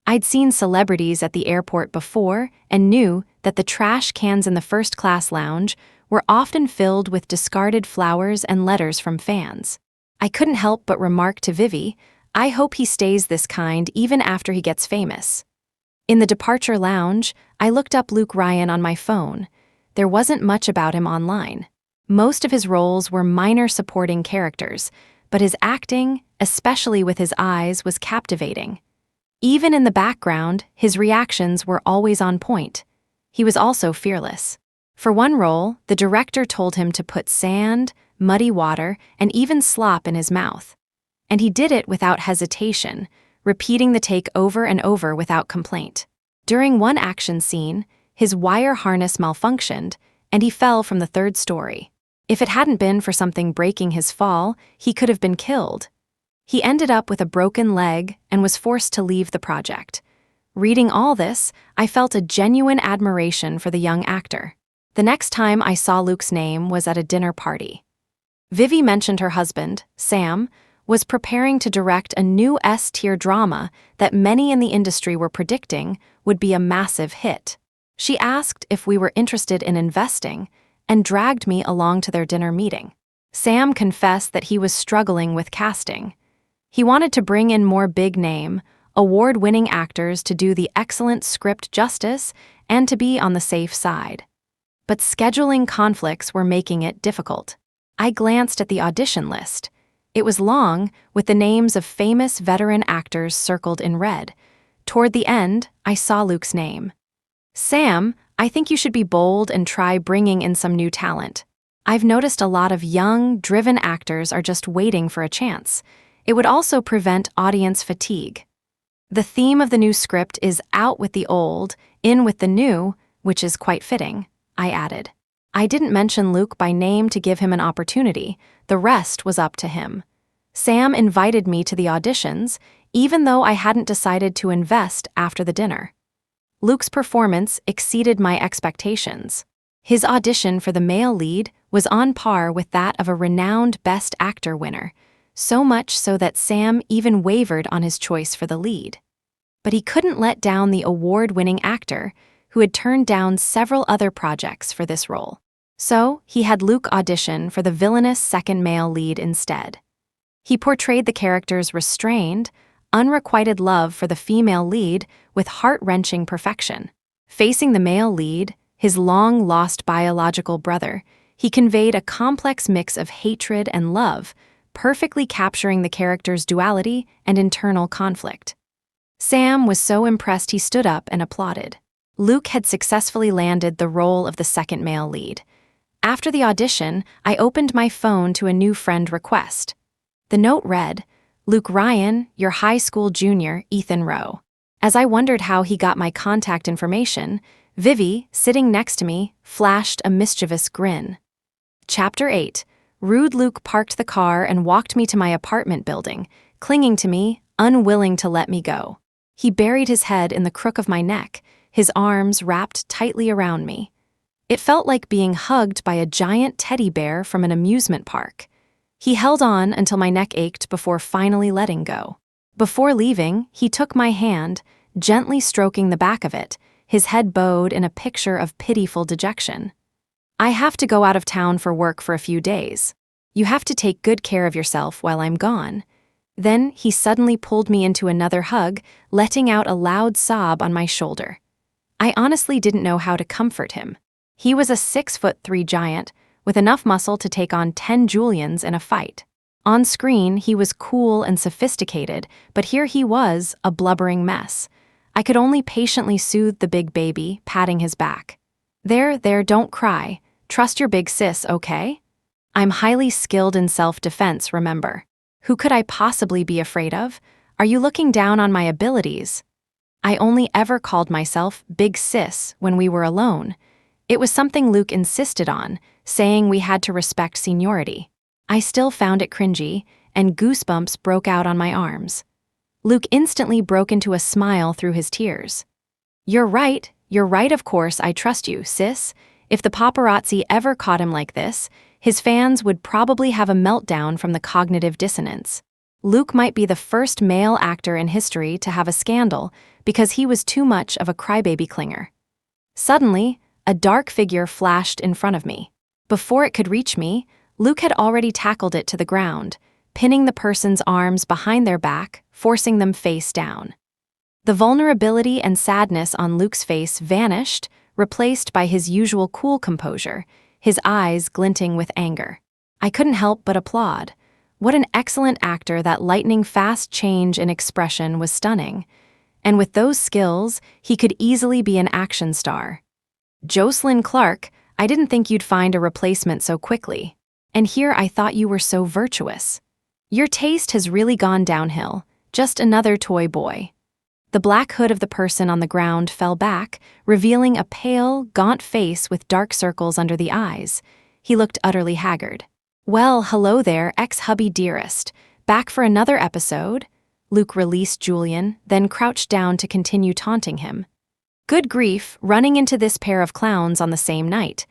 I'd seen celebrities at the airport before and knew that the trash cans in the first-class lounge were often filled with discarded flowers and letters from fans. I couldn't help but remark to Vivi, "I hope he stays this kind even after he gets famous." In the departure lounge, I looked up Luke Ryan on my phone. There wasn't much about him online. Most of his roles were minor supporting characters, but his acting, especially with his eyes, was captivating. Even in the background, his reactions were always on point. He was also fearless. For one role, the director told him to put sand, muddy water, and even slop in his mouth. And he did it without hesitation, repeating the take over and over without complaint. During one action scene, his wire harness malfunctioned, and he fell from the third story. If it hadn't been for something breaking his fall, he could have been killed. He ended up with a broken leg and was forced to leave the project. Reading all this, I felt a genuine admiration for the young actor. The next time I saw Luke's name was at a dinner party. Vivi mentioned her husband, Sam, was preparing to direct a new S-tier drama that many in the industry were predicting would be a massive hit. She asked if we were interested in investing and dragged me along to their dinner meeting. Sam confessed that he was struggling with casting. He wanted to bring in more big-name, award-winning actors to do the excellent script justice and to be on the safe side. But scheduling conflicts were making it difficult. I glanced at the audition list. It was long, with the names of famous veteran actors circled in red. Toward the end, I saw Luke's name. "Sam, I think you should be bold and try bringing in some new talent. I've noticed a lot of young, driven actors are just waiting for a chance. It would also prevent audience fatigue. The theme of the new script is out with the old, in with the new, which is quite fitting," I added. I didn't mention Luke by name to give him an opportunity. The rest was up to him. Sam invited me to the auditions, even though I hadn't decided to invest after the dinner. Luke's performance exceeded my expectations. His audition for the male lead was on par with that of a renowned Best Actor winner, so much so that Sam even wavered on his choice for the lead. But he couldn't let down the award-winning actor, who had turned down several other projects for this role. So, he had Luke audition for the villainous second male lead instead. He portrayed the character's restrained, unrequited love for the female lead with heart-wrenching perfection. Facing the male lead, his long-lost biological brother, he conveyed a complex mix of hatred and love, perfectly capturing the character's duality and internal conflict. Sam was so impressed he stood up and applauded. Luke had successfully landed the role of the second male lead. After the audition, I opened my phone to a new friend request. The note read, "Luke Ryan, your high school junior, Ethan Rowe." As I wondered how he got my contact information, Vivi, sitting next to me, flashed a mischievous grin. Chapter 8. Rude Luke parked the car and walked me to my apartment building, clinging to me, unwilling to let me go. He buried his head in the crook of my neck, his arms wrapped tightly around me. It felt like being hugged by a giant teddy bear from an amusement park. He held on until my neck ached before finally letting go. Before leaving, he took my hand, gently stroking the back of it, his head bowed in a picture of pitiful dejection. "I have to go out of town for work for a few days. You have to take good care of yourself while I'm gone." Then he suddenly pulled me into another hug, letting out a loud sob on my shoulder. I honestly didn't know how to comfort him. He was a 6'3" giant, with enough muscle to take on 10 Julians in a fight. On screen, he was cool and sophisticated, but here he was, a blubbering mess. I could only patiently soothe the big baby, patting his back. There, don't cry. Trust your big sis, okay? I'm highly skilled in self-defense, remember. Who could I possibly be afraid of? Are you looking down on my abilities?" I only ever called myself Big Sis when we were alone. It was something Luke insisted on, saying we had to respect seniority. I still found it cringy, and goosebumps broke out on my arms. Luke instantly broke into a smile through his tears. You're right, of course, I trust you, sis. If the paparazzi ever caught him like this, his fans would probably have a meltdown from the cognitive dissonance." Luke might be the first male actor in history to have a scandal because he was too much of a crybaby clinger. Suddenly, a dark figure flashed in front of me. Before it could reach me, Luke had already tackled it to the ground, pinning the person's arms behind their back, forcing them face down. The vulnerability and sadness on Luke's face vanished, replaced by his usual cool composure, his eyes glinting with anger. I couldn't help but applaud. What an excellent actor! That lightning-fast change in expression was stunning. And with those skills, he could easily be an action star. Jocelyn Clark, I didn't think you'd find a replacement so quickly. And here I thought you were so virtuous. Your taste has really gone downhill, just another toy boy. The black hood of the person on the ground fell back, revealing a pale, gaunt face with dark circles under the eyes. He looked utterly haggard. Well, hello there, ex-hubby dearest. Back for another episode? Luke released Julian, then crouched down to continue taunting him. Good grief, running into this pair of clowns on the same night,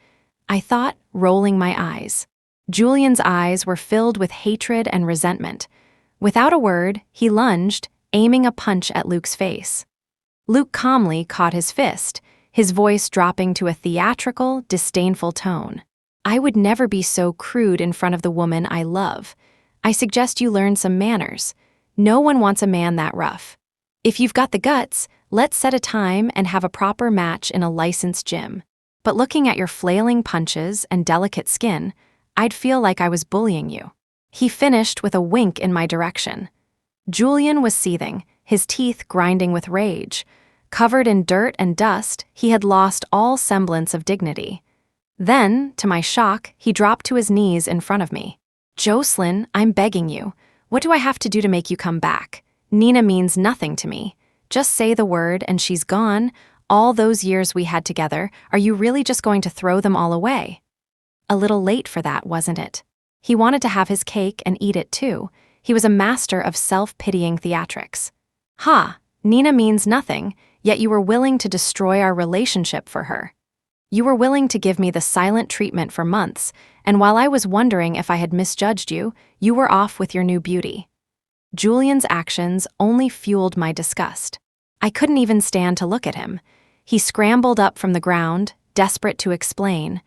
I thought, rolling my eyes. Julian's eyes were filled with hatred and resentment. Without a word, he lunged, aiming a punch at Luke's face. Luke calmly caught his fist, his voice dropping to a theatrical, disdainful tone. I would never be so crude in front of the woman I love. I suggest you learn some manners. No one wants a man that rough. If you've got the guts, let's set a time and have a proper match in a licensed gym. But looking at your flailing punches and delicate skin, I'd feel like I was bullying you. He finished with a wink in my direction. Julian was seething, his teeth grinding with rage. Covered in dirt and dust, he had lost all semblance of dignity. Then, to my shock, he dropped to his knees in front of me. Jocelyn, I'm begging you. What do I have to do to make you come back? Nina means nothing to me. Just say the word and she's gone. All those years we had together, are you really just going to throw them all away? A little late for that, wasn't it? He wanted to have his cake and eat it too. He was a master of self-pitying theatrics. Ha, Nina means nothing, yet you were willing to destroy our relationship for her. You were willing to give me the silent treatment for months, and while I was wondering if I had misjudged you, you were off with your new beauty. Julian's actions only fueled my disgust. I couldn't even stand to look at him. He scrambled up from the ground, desperate to explain.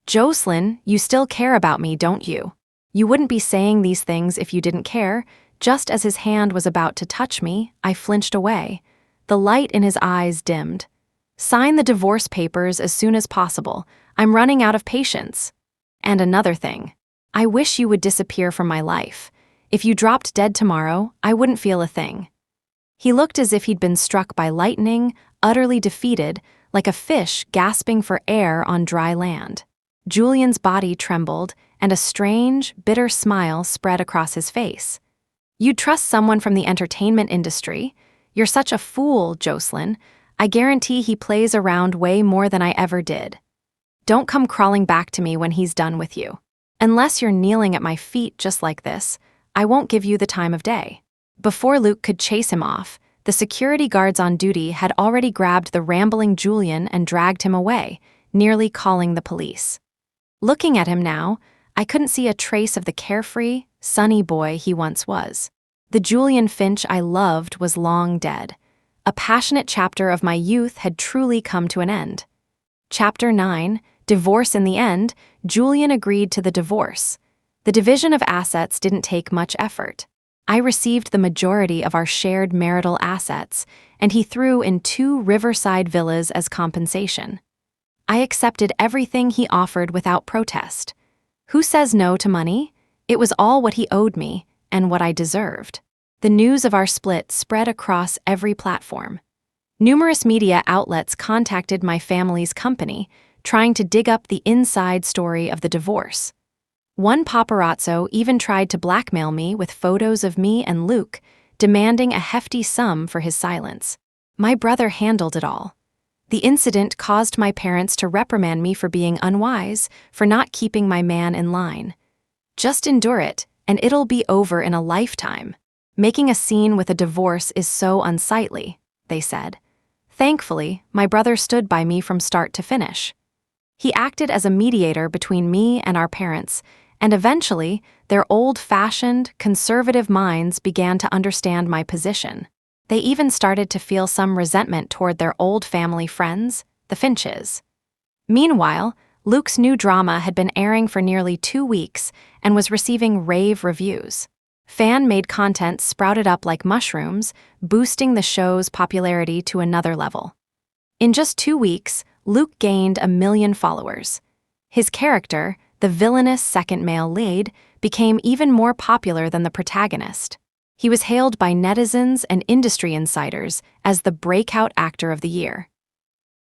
Jocelyn, you still care about me, don't you? You wouldn't be saying these things if you didn't care. Just as his hand was about to touch me, I flinched away. The light in his eyes dimmed. Sign the divorce papers as soon as possible. I'm running out of patience. And another thing. I wish you would disappear from my life. If you dropped dead tomorrow, I wouldn't feel a thing. He looked as if he'd been struck by lightning, utterly defeated, like a fish gasping for air on dry land. Julian's body trembled, and a strange, bitter smile spread across his face. You'd trust someone from the entertainment industry? You're such a fool, Jocelyn. I guarantee he plays around way more than I ever did. Don't come crawling back to me when he's done with you. Unless you're kneeling at my feet just like this, I won't give you the time of day. Before Luke could chase him off, the security guards on duty had already grabbed the rambling Julian and dragged him away, nearly calling the police. Looking at him now, I couldn't see a trace of the carefree, sunny boy he once was. The Julian Finch I loved was long dead. A passionate chapter of my youth had truly come to an end. Chapter 9, Divorce in the End, Julian agreed to the divorce. The division of assets didn't take much effort. I received the majority of our shared marital assets, and he threw in 2 riverside villas as compensation. I accepted everything he offered without protest. Who says no to money? It was all what he owed me, and what I deserved. The news of our split spread across every platform. Numerous media outlets contacted my family's company, trying to dig up the inside story of the divorce. One paparazzo even tried to blackmail me with photos of me and Luke, demanding a hefty sum for his silence. My brother handled it all. The incident caused my parents to reprimand me for being unwise, for not keeping my man in line. Just endure it, and it'll be over in a lifetime. Making a scene with a divorce is so unsightly, they said. Thankfully, my brother stood by me from start to finish. He acted as a mediator between me and our parents, and eventually, their old-fashioned, conservative minds began to understand my position. They even started to feel some resentment toward their old family friends, the Finches. Meanwhile, Luke's new drama had been airing for nearly 2 weeks and was receiving rave reviews. Fan-made content sprouted up like mushrooms, boosting the show's popularity to another level. In just 2 weeks, Luke gained 1 million followers. His character, the villainous second male lead, became even more popular than the protagonist. He was hailed by netizens and industry insiders as the breakout actor of the year.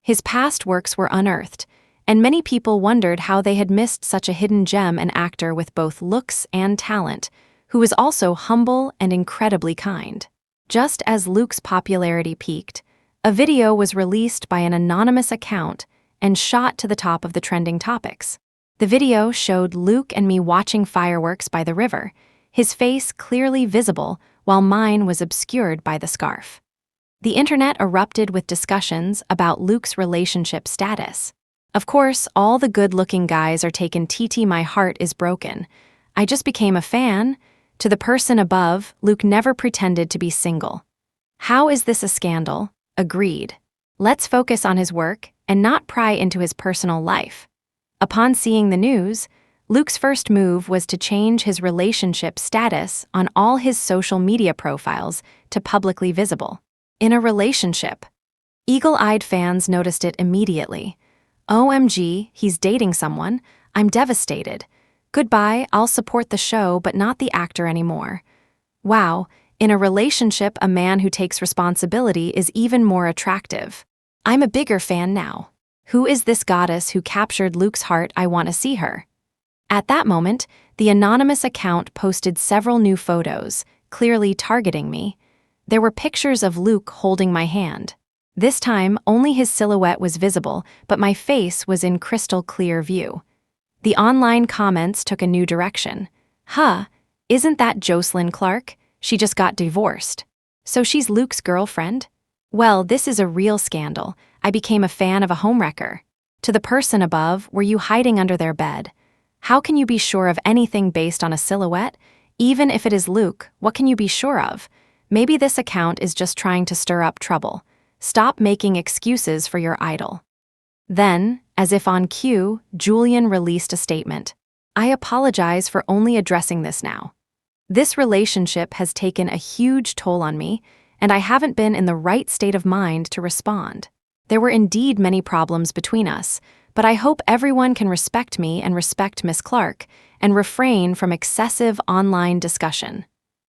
His past works were unearthed, and many people wondered how they had missed such a hidden gem, an actor with both looks and talent, who was also humble and incredibly kind. Just as Luke's popularity peaked, a video was released by an anonymous account and shot to the top of the trending topics. The video showed Luke and me watching fireworks by the river, his face clearly visible while mine was obscured by the scarf. The internet erupted with discussions about Luke's relationship status. Of course, all the good-looking guys are taken TT, my heart is broken. I just became a fan. To the person above, Luke never pretended to be single. How is this a scandal? Agreed. Let's focus on his work and not pry into his personal life. Upon seeing the news, Luke's first move was to change his relationship status on all his social media profiles to publicly visible. In a relationship. Eagle-eyed fans noticed it immediately. OMG, he's dating someone. I'm devastated. Goodbye, I'll support the show but not the actor anymore. Wow, in a relationship, a man who takes responsibility is even more attractive. I'm a bigger fan now. Who is this goddess who captured Luke's heart? I want to see her. At that moment, the anonymous account posted several new photos, clearly targeting me. There were pictures of Luke holding my hand. This time, only his silhouette was visible, but my face was in crystal clear view. The online comments took a new direction. Huh, isn't that Jocelyn Clark? She just got divorced. So she's Luke's girlfriend? Well, this is a real scandal. I became a fan of a homewrecker. To the person above, were you hiding under their bed? How can you be sure of anything based on a silhouette? Even if it is Luke, what can you be sure of? Maybe this account is just trying to stir up trouble. Stop making excuses for your idol. Then, as if on cue, Julian released a statement. I apologize for only addressing this now. This relationship has taken a huge toll on me, and I haven't been in the right state of mind to respond. There were indeed many problems between us, but I hope everyone can respect me and respect Miss Clark and refrain from excessive online discussion.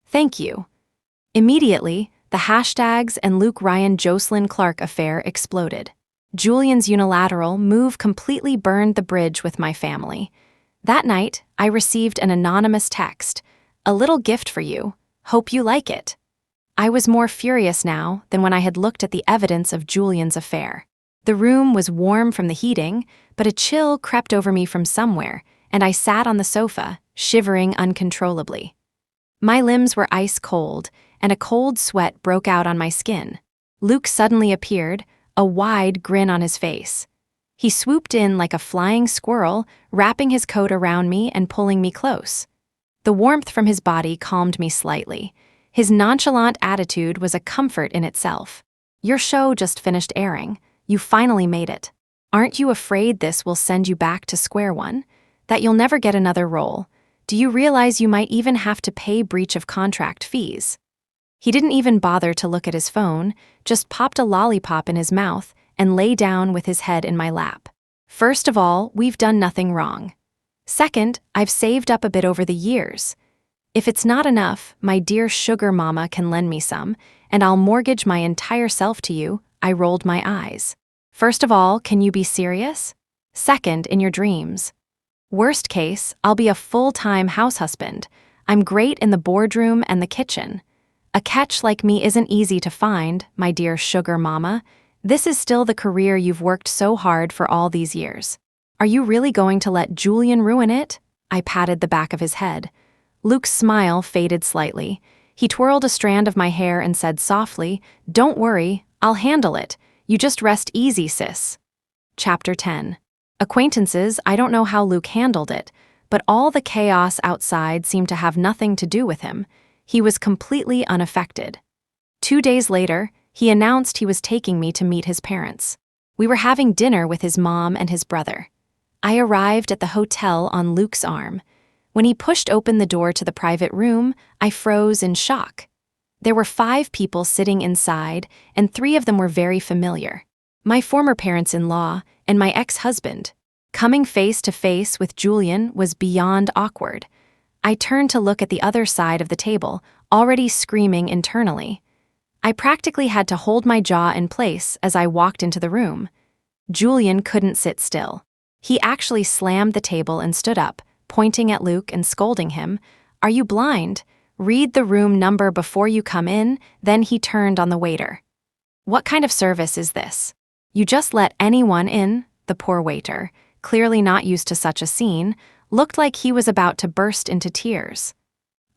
Thank you. Immediately, the hashtags and Luke Ryan Jocelyn Clark affair exploded. Julian's unilateral move completely burned the bridge with my family. That night, I received an anonymous text. A little gift for you. Hope you like it. I was more furious now than when I had looked at the evidence of Julian's affair. The room was warm from the heating, but a chill crept over me from somewhere, and I sat on the sofa, shivering uncontrollably. My limbs were ice cold, and a cold sweat broke out on my skin. Luke suddenly appeared, a wide grin on his face. He swooped in like a flying squirrel, wrapping his coat around me and pulling me close. The warmth from his body calmed me slightly. His nonchalant attitude was a comfort in itself. Your show just finished airing. You finally made it. Aren't you afraid this will send you back to square one? That you'll never get another role? Do you realize you might even have to pay breach of contract fees? He didn't even bother to look at his phone, just popped a lollipop in his mouth and lay down with his head in my lap. First of all, we've done nothing wrong. Second, I've saved up a bit over the years. If it's not enough, my dear sugar mama can lend me some, and I'll mortgage my entire self to you. I rolled my eyes. First of all, can you be serious? Second, in your dreams. Worst case, I'll be a full-time house husband. I'm great in the boardroom and the kitchen. A catch like me isn't easy to find, my dear sugar mama. This is still the career you've worked so hard for all these years. Are you really going to let Julian ruin it? I patted the back of his head. Luke's smile faded slightly. He twirled a strand of my hair and said softly, "Don't worry, I'll handle it. You just rest easy, sis." Chapter 10. Acquaintances. I don't know how Luke handled it, but all the chaos outside seemed to have nothing to do with him. He was completely unaffected. 2 days later, he announced he was taking me to meet his parents. We were having dinner with his mom and his brother. I arrived at the hotel on Luke's arm. When he pushed open the door to the private room, I froze in shock. There were 5 people sitting inside, and 3 of them were very familiar. My former parents-in-law and my ex-husband. Coming face to face with Julian was beyond awkward. I turned to look at the other side of the table, already screaming internally. I practically had to hold my jaw in place as I walked into the room. Julian couldn't sit still. He actually slammed the table and stood up, pointing at Luke and scolding him. "Are you blind? Read the room number before you come in." Then he turned on the waiter. "What kind of service is this? You just let anyone in?" The poor waiter, clearly not used to such a scene, looked like he was about to burst into tears.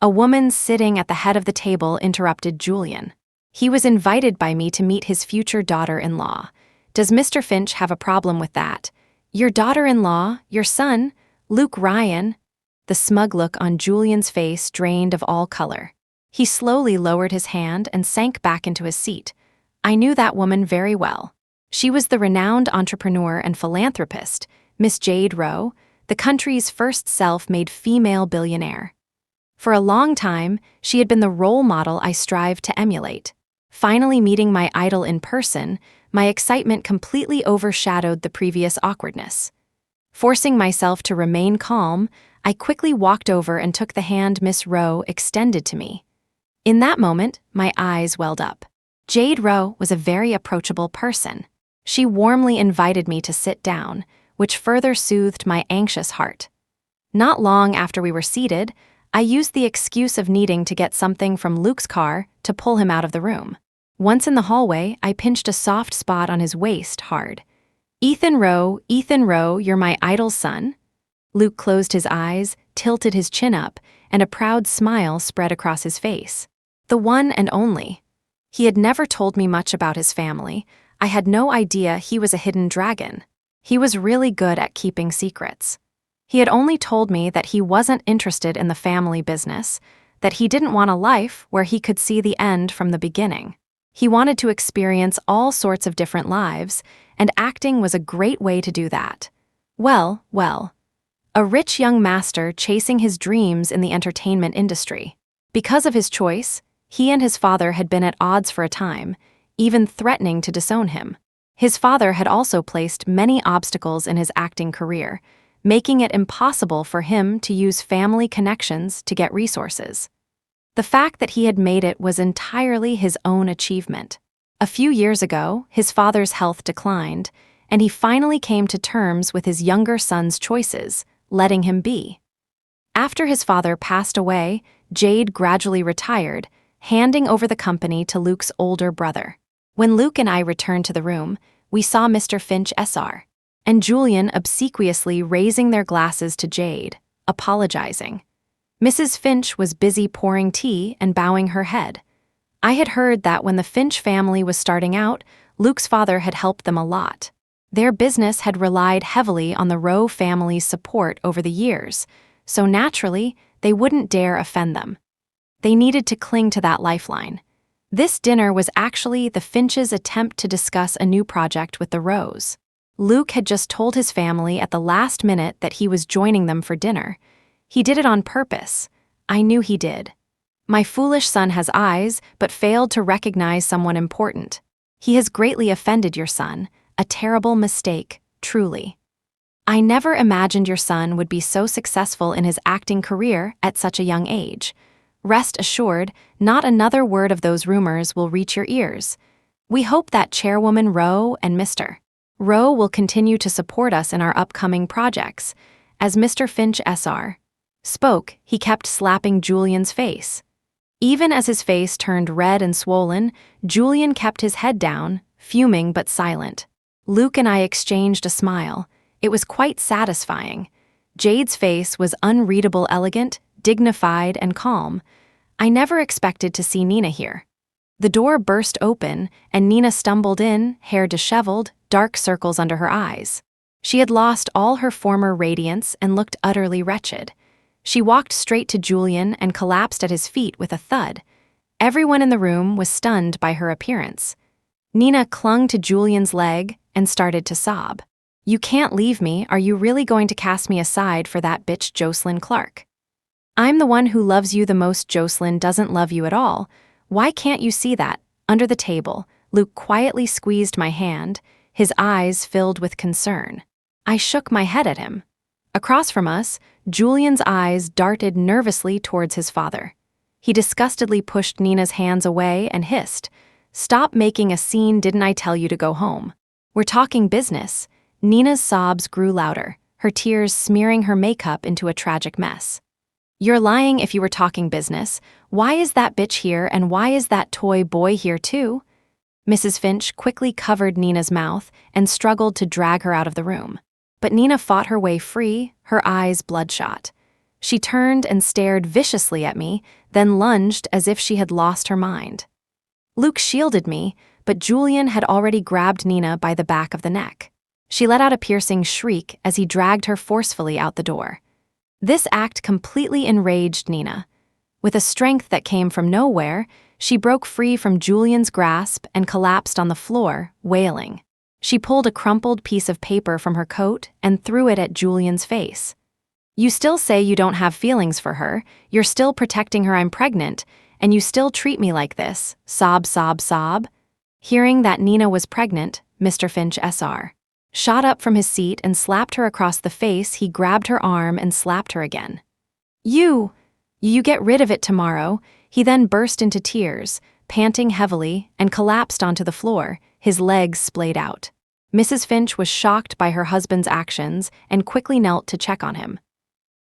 A woman sitting at the head of the table interrupted Julian. "He was invited by me to meet his future daughter-in-law. Does Mr. Finch have a problem with that? Your daughter-in-law, your son, Luke Ryan?" The smug look on Julian's face drained of all color. He slowly lowered his hand and sank back into his seat. I knew that woman very well. She was the renowned entrepreneur and philanthropist, Miss Jade Rowe, the country's first self-made female billionaire. For a long time, she had been the role model I strived to emulate. Finally meeting my idol in person, my excitement completely overshadowed the previous awkwardness. Forcing myself to remain calm, I quickly walked over and took the hand Miss Rowe extended to me. In that moment, my eyes welled up. Jade Rowe was a very approachable person. She warmly invited me to sit down, which further soothed my anxious heart. Not long after we were seated, I used the excuse of needing to get something from Luke's car to pull him out of the room. Once in the hallway, I pinched a soft spot on his waist hard. Ethan Rowe, you're my idol's son?" Luke closed his eyes, tilted his chin up, and a proud smile spread across his face. The one and only. He had never told me much about his family. I had no idea he was a hidden dragon. He was really good at keeping secrets. He had only told me that he wasn't interested in the family business, that he didn't want a life where he could see the end from the beginning. He wanted to experience all sorts of different lives, and acting was a great way to do that. Well, a rich young master chasing his dreams in the entertainment industry. Because of his choice, he and his father had been at odds for a time, even threatening to disown him. His father had also placed many obstacles in his acting career, making it impossible for him to use family connections to get resources. The fact that he had made it was entirely his own achievement. A few years ago, his father's health declined, and he finally came to terms with his younger son's choices, letting him be. After his father passed away, Jade gradually retired, handing over the company to Luke's older brother. When Luke and I returned to the room, we saw Mr. Finch Sr. and Julian obsequiously raising their glasses to Jade, apologizing. Mrs. Finch was busy pouring tea and bowing her head. I had heard that when the Finch family was starting out, Luke's father had helped them a lot. Their business had relied heavily on the Rowe family's support over the years, so naturally, they wouldn't dare offend them. They needed to cling to that lifeline. This dinner was actually the Finch's attempt to discuss a new project with the Rowes. Luke had just told his family at the last minute that he was joining them for dinner. He did it on purpose. I knew he did. My foolish son has eyes, but failed to recognize someone important. He has greatly offended your son. A terrible mistake, truly. I never imagined your son would be so successful in his acting career at such a young age. Rest assured, not another word of those rumors will reach your ears. We hope that Chairwoman Rowe and Mr. Rowe will continue to support us in our upcoming projects. As Mr. Finch Sr. spoke, he kept slapping Julian's face. Even as his face turned red and swollen, Julian kept his head down, fuming but silent. Luke and I exchanged a smile. It was quite satisfying. Jade's face was unreadable elegant, dignified, and calm. I never expected to see Nina here. The door burst open, and Nina stumbled in, hair disheveled, dark circles under her eyes. She had lost all her former radiance and looked utterly wretched. She walked straight to Julian and collapsed at his feet with a thud. Everyone in the room was stunned by her appearance. Nina clung to Julian's leg and started to sob. "You can't leave me. Are you really going to cast me aside for that bitch Jocelyn Clark? I'm the one who loves you the most. Jocelyn doesn't love you at all. Why can't you see that?" Under the table, Luke quietly squeezed my hand, his eyes filled with concern. I shook my head at him. Across from us, Julian's eyes darted nervously towards his father. He disgustedly pushed Nina's hands away and hissed, "Stop making a scene, didn't I tell you to go home? We're talking business." Nina's sobs grew louder, her tears smearing her makeup into a tragic mess. "You're lying if you were talking business. Why is that bitch here and why is that toy boy here too?" Mrs. Finch quickly covered Nina's mouth and struggled to drag her out of the room. But Nina fought her way free, her eyes bloodshot. She turned and stared viciously at me, then lunged as if she had lost her mind. Luke shielded me, but Julian had already grabbed Nina by the back of the neck. She let out a piercing shriek as he dragged her forcefully out the door. This act completely enraged Nina. With a strength that came from nowhere, she broke free from Julian's grasp and collapsed on the floor, wailing. She pulled a crumpled piece of paper from her coat and threw it at Julian's face. "You still say you don't have feelings for her, you're still protecting her. I'm pregnant, and you still treat me like this." Sob, sob, sob. Hearing that Nina was pregnant, Mr. Finch Sr. shot up from his seat and slapped her across the face. He grabbed her arm and slapped her again. You get rid of it tomorrow." He then burst into tears, panting heavily, and collapsed onto the floor, his legs splayed out. Mrs. Finch was shocked by her husband's actions and quickly knelt to check on him.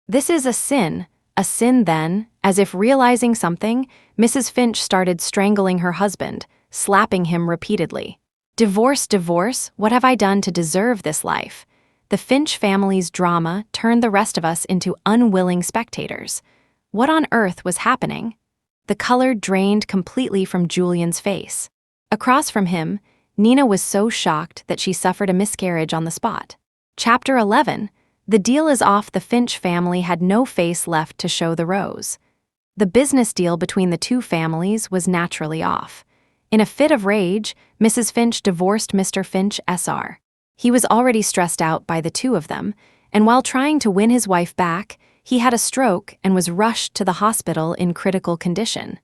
"This is a sin then." As if realizing something, Mrs. Finch started strangling her husband, slapping him repeatedly. "Divorce, divorce, what have I done to deserve this life?" The Finch family's drama turned the rest of us into unwilling spectators. What on earth was happening? The color drained completely from Julian's face. Across from him, Nina was so shocked that she suffered a miscarriage on the spot. Chapter 11. The deal is off. The Finch family had no face left to show the rose. The business deal between the two families was naturally off. In a fit of rage, Mrs. Finch divorced Mr. Finch Sr. He was already stressed out by the two of them, and while trying to win his wife back, he had a stroke and was rushed to the hospital in critical condition.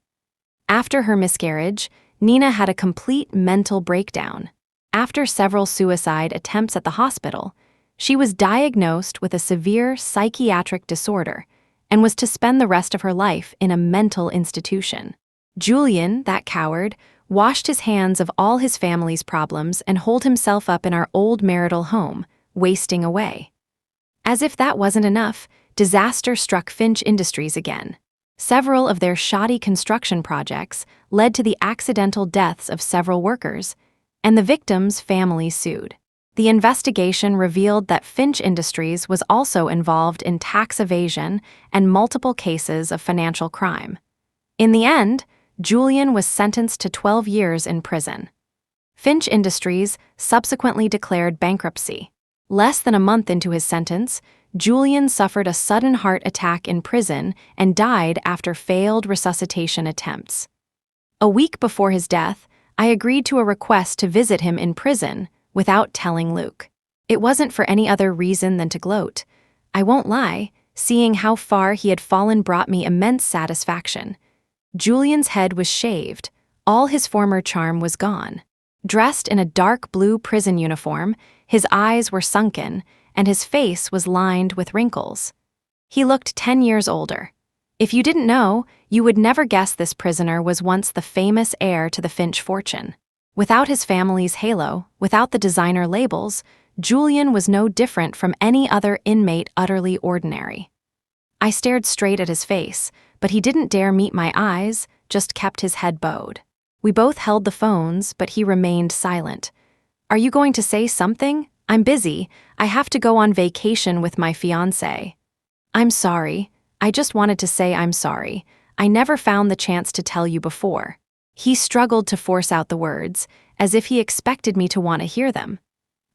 After her miscarriage, Nina had a complete mental breakdown. After several suicide attempts at the hospital, she was diagnosed with a severe psychiatric disorder and was to spend the rest of her life in a mental institution. Julian, that coward, washed his hands of all his family's problems and holed himself up in our old marital home, wasting away. As if that wasn't enough, disaster struck Finch Industries again. Several of their shoddy construction projects led to the accidental deaths of several workers, and the victims' families sued. The investigation revealed that Finch Industries was also involved in tax evasion and multiple cases of financial crime. In the end, Julian was sentenced to 12 years in prison. Finch Industries subsequently declared bankruptcy. Less than a month into his sentence, Julian suffered a sudden heart attack in prison and died after failed resuscitation attempts. A week before his death, I agreed to a request to visit him in prison without telling Luke. It wasn't for any other reason than to gloat. I won't lie, seeing how far he had fallen brought me immense satisfaction. Julian's head was shaved, all his former charm was gone. Dressed in a dark blue prison uniform, his eyes were sunken, and his face was lined with wrinkles. He looked 10 years older. If you didn't know, you would never guess this prisoner was once the famous heir to the Finch fortune. Without his family's halo, without the designer labels, Julian was no different from any other inmate, utterly ordinary. I stared straight at his face, but he didn't dare meet my eyes, just kept his head bowed. We both held the phones, but he remained silent. "Are you going to say something? I'm busy. I have to go on vacation with my fiancé." "I'm sorry. I just wanted to say I'm sorry. I never found the chance to tell you before." He struggled to force out the words, as if he expected me to want to hear them.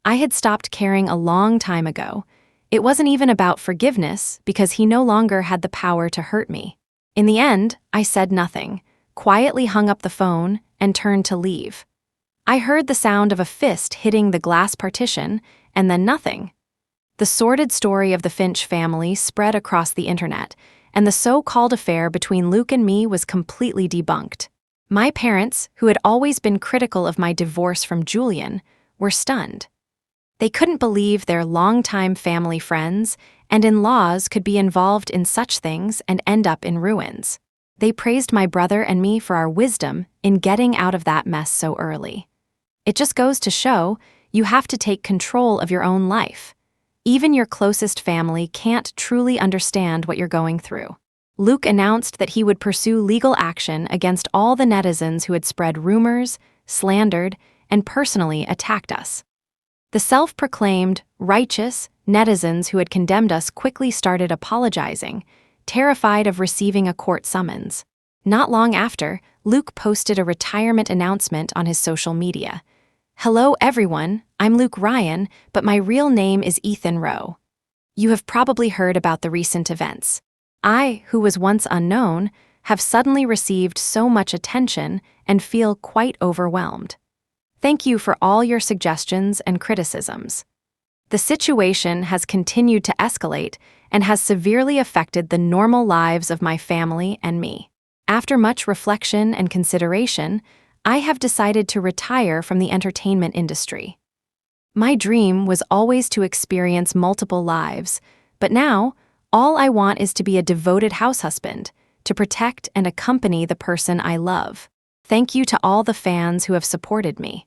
I had stopped caring a long time ago. It wasn't even about forgiveness because he no longer had the power to hurt me. In the end, I said nothing, quietly hung up the phone, and turned to leave. I heard the sound of a fist hitting the glass partition, and then nothing. The sordid story of the Finch family spread across the internet, and the so-called affair between Luke and me was completely debunked. My parents, who had always been critical of my divorce from Julian, were stunned. They couldn't believe their longtime family friends and in-laws could be involved in such things and end up in ruins. They praised my brother and me for our wisdom in getting out of that mess so early. It just goes to show you have to take control of your own life. Even your closest family can't truly understand what you're going through. Luke announced that he would pursue legal action against all the netizens who had spread rumors, slandered, and personally attacked us. The self-proclaimed, righteous netizens who had condemned us quickly started apologizing, terrified of receiving a court summons. Not long after, Luke posted a retirement announcement on his social media. "Hello everyone, I'm Luke Ryan, but my real name is Ethan Rowe. You have probably heard about the recent events. I, who was once unknown, have suddenly received so much attention and feel quite overwhelmed. Thank you for all your suggestions and criticisms. The situation has continued to escalate and has severely affected the normal lives of my family and me. After much reflection and consideration, I have decided to retire from the entertainment industry. My dream was always to experience multiple lives, but now, all I want is to be a devoted house husband, to protect and accompany the person I love. Thank you to all the fans who have supported me.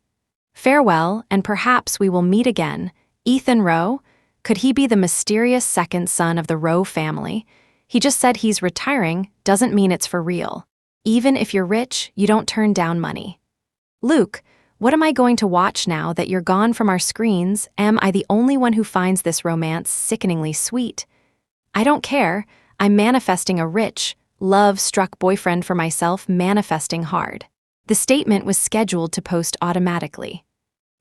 Farewell, and perhaps we will meet again. Ethan Rowe? Could he be the mysterious second son of the Rowe family? He just said he's retiring, doesn't mean it's for real. Even if you're rich, you don't turn down money. Luke, what am I going to watch now that you're gone from our screens? Am I the only one who finds this romance sickeningly sweet? I don't care. I'm manifesting a rich, love-struck boyfriend for myself, manifesting hard." The statement was scheduled to post automatically.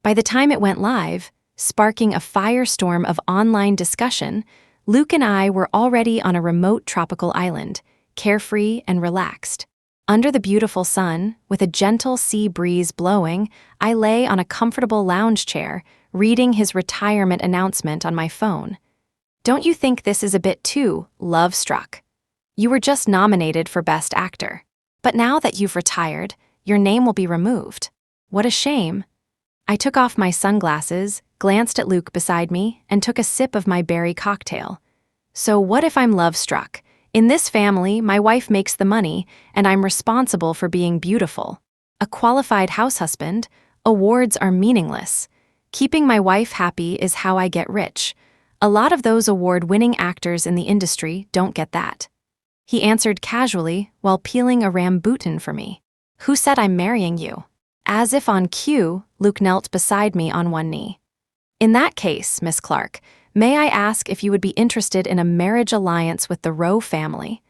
By the time it went live, sparking a firestorm of online discussion, Luke and I were already on a remote tropical island, carefree and relaxed. Under the beautiful sun, with a gentle sea breeze blowing, I lay on a comfortable lounge chair, reading his retirement announcement on my phone. Don't you think this is a bit too love-struck? You were just nominated for Best Actor. But now that you've retired, your name will be removed. What a shame. I took off my sunglasses, glanced at Luke beside me, and took a sip of my berry cocktail. So what if I'm love-struck? In this family, my wife makes the money, and I'm responsible for being beautiful. A qualified house husband, awards are meaningless. Keeping my wife happy is how I get rich. A lot of those award-winning actors in the industry don't get that. He answered casually while peeling a rambutan for me. Who said I'm marrying you? As if on cue, Luke knelt beside me on one knee. In that case, Miss Clark, may I ask if you would be interested in a marriage alliance with the Rowe family?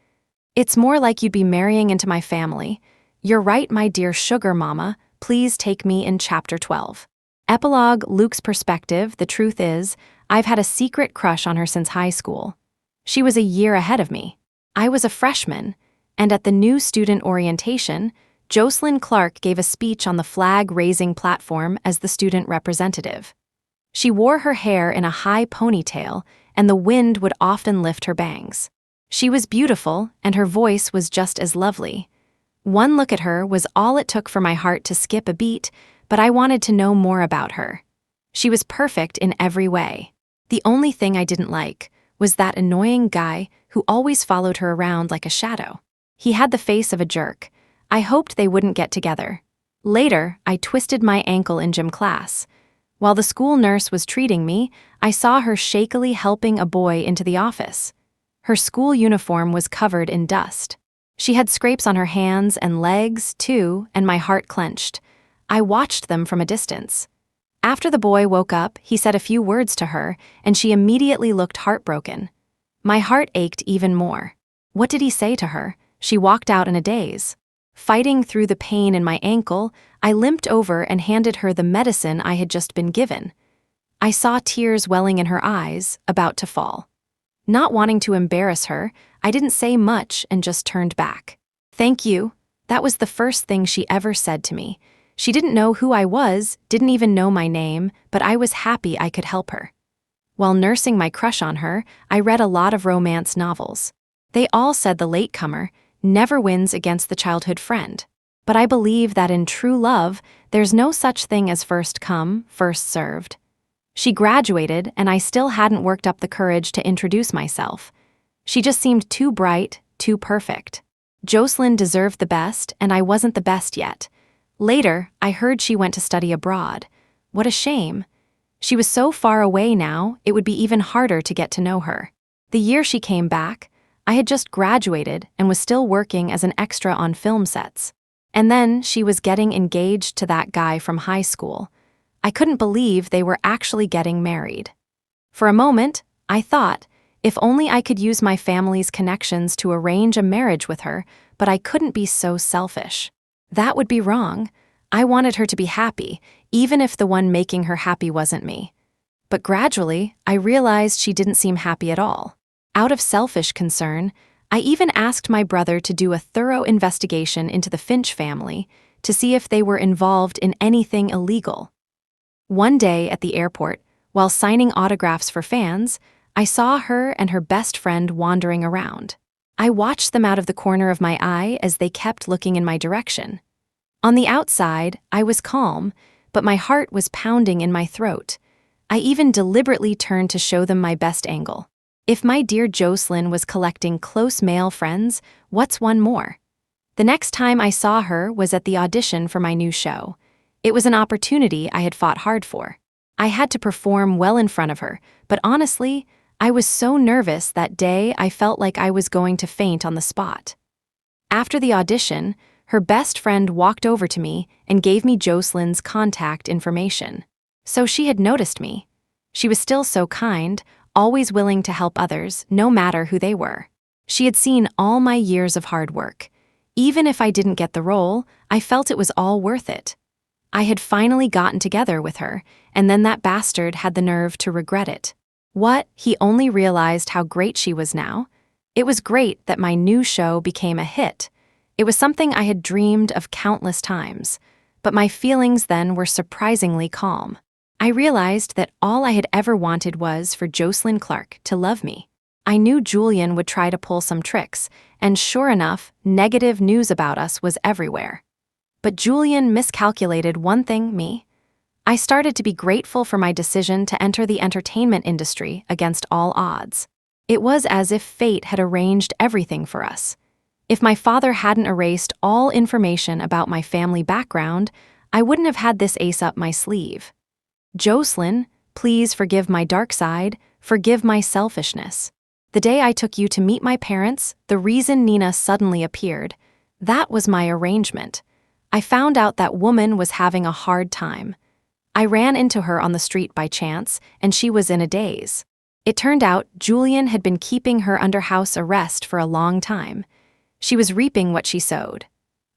It's more like you'd be marrying into my family. You're right, my dear sugar mama. Please take me in Chapter 12. Epilogue, Luke's perspective. The truth is, I've had a secret crush on her since high school. She was a year ahead of me. I was a freshman, and at the new student orientation, Jocelyn Clark gave a speech on the flag-raising platform as the student representative. She wore her hair in a high ponytail, and the wind would often lift her bangs. She was beautiful, and her voice was just as lovely. One look at her was all it took for my heart to skip a beat, but I wanted to know more about her. She was perfect in every way. The only thing I didn't like was that annoying guy who always followed her around like a shadow. He had the face of a jerk. I hoped they wouldn't get together. Later, I twisted my ankle in gym class. While the school nurse was treating me, I saw her shakily helping a boy into the office. Her school uniform was covered in dust. She had scrapes on her hands and legs, too, and my heart clenched. I watched them from a distance. After the boy woke up, he said a few words to her, and she immediately looked heartbroken. My heart ached even more. What did he say to her? She walked out in a daze. Fighting through the pain in my ankle, I limped over and handed her the medicine I had just been given. I saw tears welling in her eyes, about to fall. Not wanting to embarrass her, I didn't say much and just turned back. "Thank you." That was the first thing she ever said to me. She didn't know who I was, didn't even know my name, but I was happy I could help her. While nursing my crush on her, I read a lot of romance novels. They all said the latecomer never wins against the childhood friend. But I believe that in true love, there's no such thing as first come, first served. She graduated, and I still hadn't worked up the courage to introduce myself. She just seemed too bright, too perfect. Jocelyn deserved the best, and I wasn't the best yet. Later, I heard she went to study abroad. What a shame. She was so far away now, it would be even harder to get to know her. The year she came back, I had just graduated and was still working as an extra on film sets. And then she was getting engaged to that guy from high school. I couldn't believe they were actually getting married. For a moment, I thought, if only I could use my family's connections to arrange a marriage with her, but I couldn't be so selfish. That would be wrong. I wanted her to be happy, even if the one making her happy wasn't me. But gradually, I realized she didn't seem happy at all. Out of selfish concern, I even asked my brother to do a thorough investigation into the Finch family to see if they were involved in anything illegal. One day at the airport, while signing autographs for fans, I saw her and her best friend wandering around. I watched them out of the corner of my eye as they kept looking in my direction. On the outside, I was calm, but my heart was pounding in my throat. I even deliberately turned to show them my best angle. If my dear Jocelyn was collecting close male friends, what's one more? The next time I saw her was at the audition for my new show. It was an opportunity I had fought hard for. I had to perform well in front of her, but honestly, I was so nervous that day I felt like I was going to faint on the spot. After the audition, her best friend walked over to me and gave me Jocelyn's contact information. So she had noticed me. She was still so kind, always willing to help others, no matter who they were. She had seen all my years of hard work. Even if I didn't get the role, I felt it was all worth it. I had finally gotten together with her, and then that bastard had the nerve to regret it. What? He only realized how great she was now? It was great that my new show became a hit. It was something I had dreamed of countless times, but my feelings then were surprisingly calm. I realized that all I had ever wanted was for Jocelyn Clark to love me. I knew Julian would try to pull some tricks, and sure enough, negative news about us was everywhere. But Julian miscalculated one thing, me. I started to be grateful for my decision to enter the entertainment industry against all odds. It was as if fate had arranged everything for us. If my father hadn't erased all information about my family background, I wouldn't have had this ace up my sleeve. Jocelyn, please forgive my dark side, forgive my selfishness. The day I took you to meet my parents, the reason Nina suddenly appeared, that was my arrangement. I found out that woman was having a hard time. I ran into her on the street by chance, and she was in a daze. It turned out Julian had been keeping her under house arrest for a long time. She was reaping what she sowed.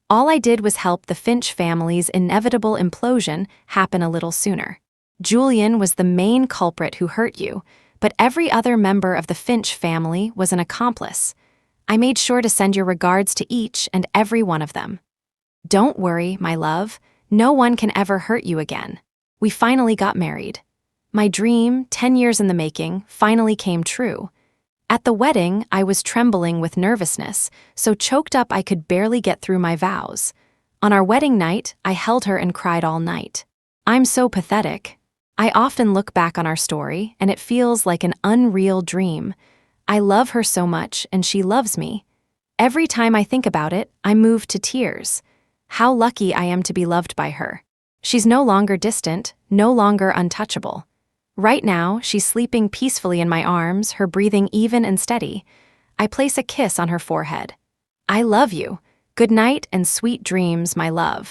All I did was help the Finch family's inevitable implosion happen a little sooner. Julian was the main culprit who hurt you, but every other member of the Finch family was an accomplice. I made sure to send your regards to each and every one of them. Don't worry, my love, no one can ever hurt you again. We finally got married. My dream, 10 years in the making, finally came true. At the wedding, I was trembling with nervousness, so choked up I could barely get through my vows. On our wedding night, I held her and cried all night. I'm so pathetic. I often look back on our story, and it feels like an unreal dream. I love her so much, and she loves me. Every time I think about it, I'm moved to tears. How lucky I am to be loved by her. She's no longer distant, no longer untouchable. Right now, she's sleeping peacefully in my arms, her breathing even and steady. I place a kiss on her forehead. I love you. Good night and sweet dreams, my love.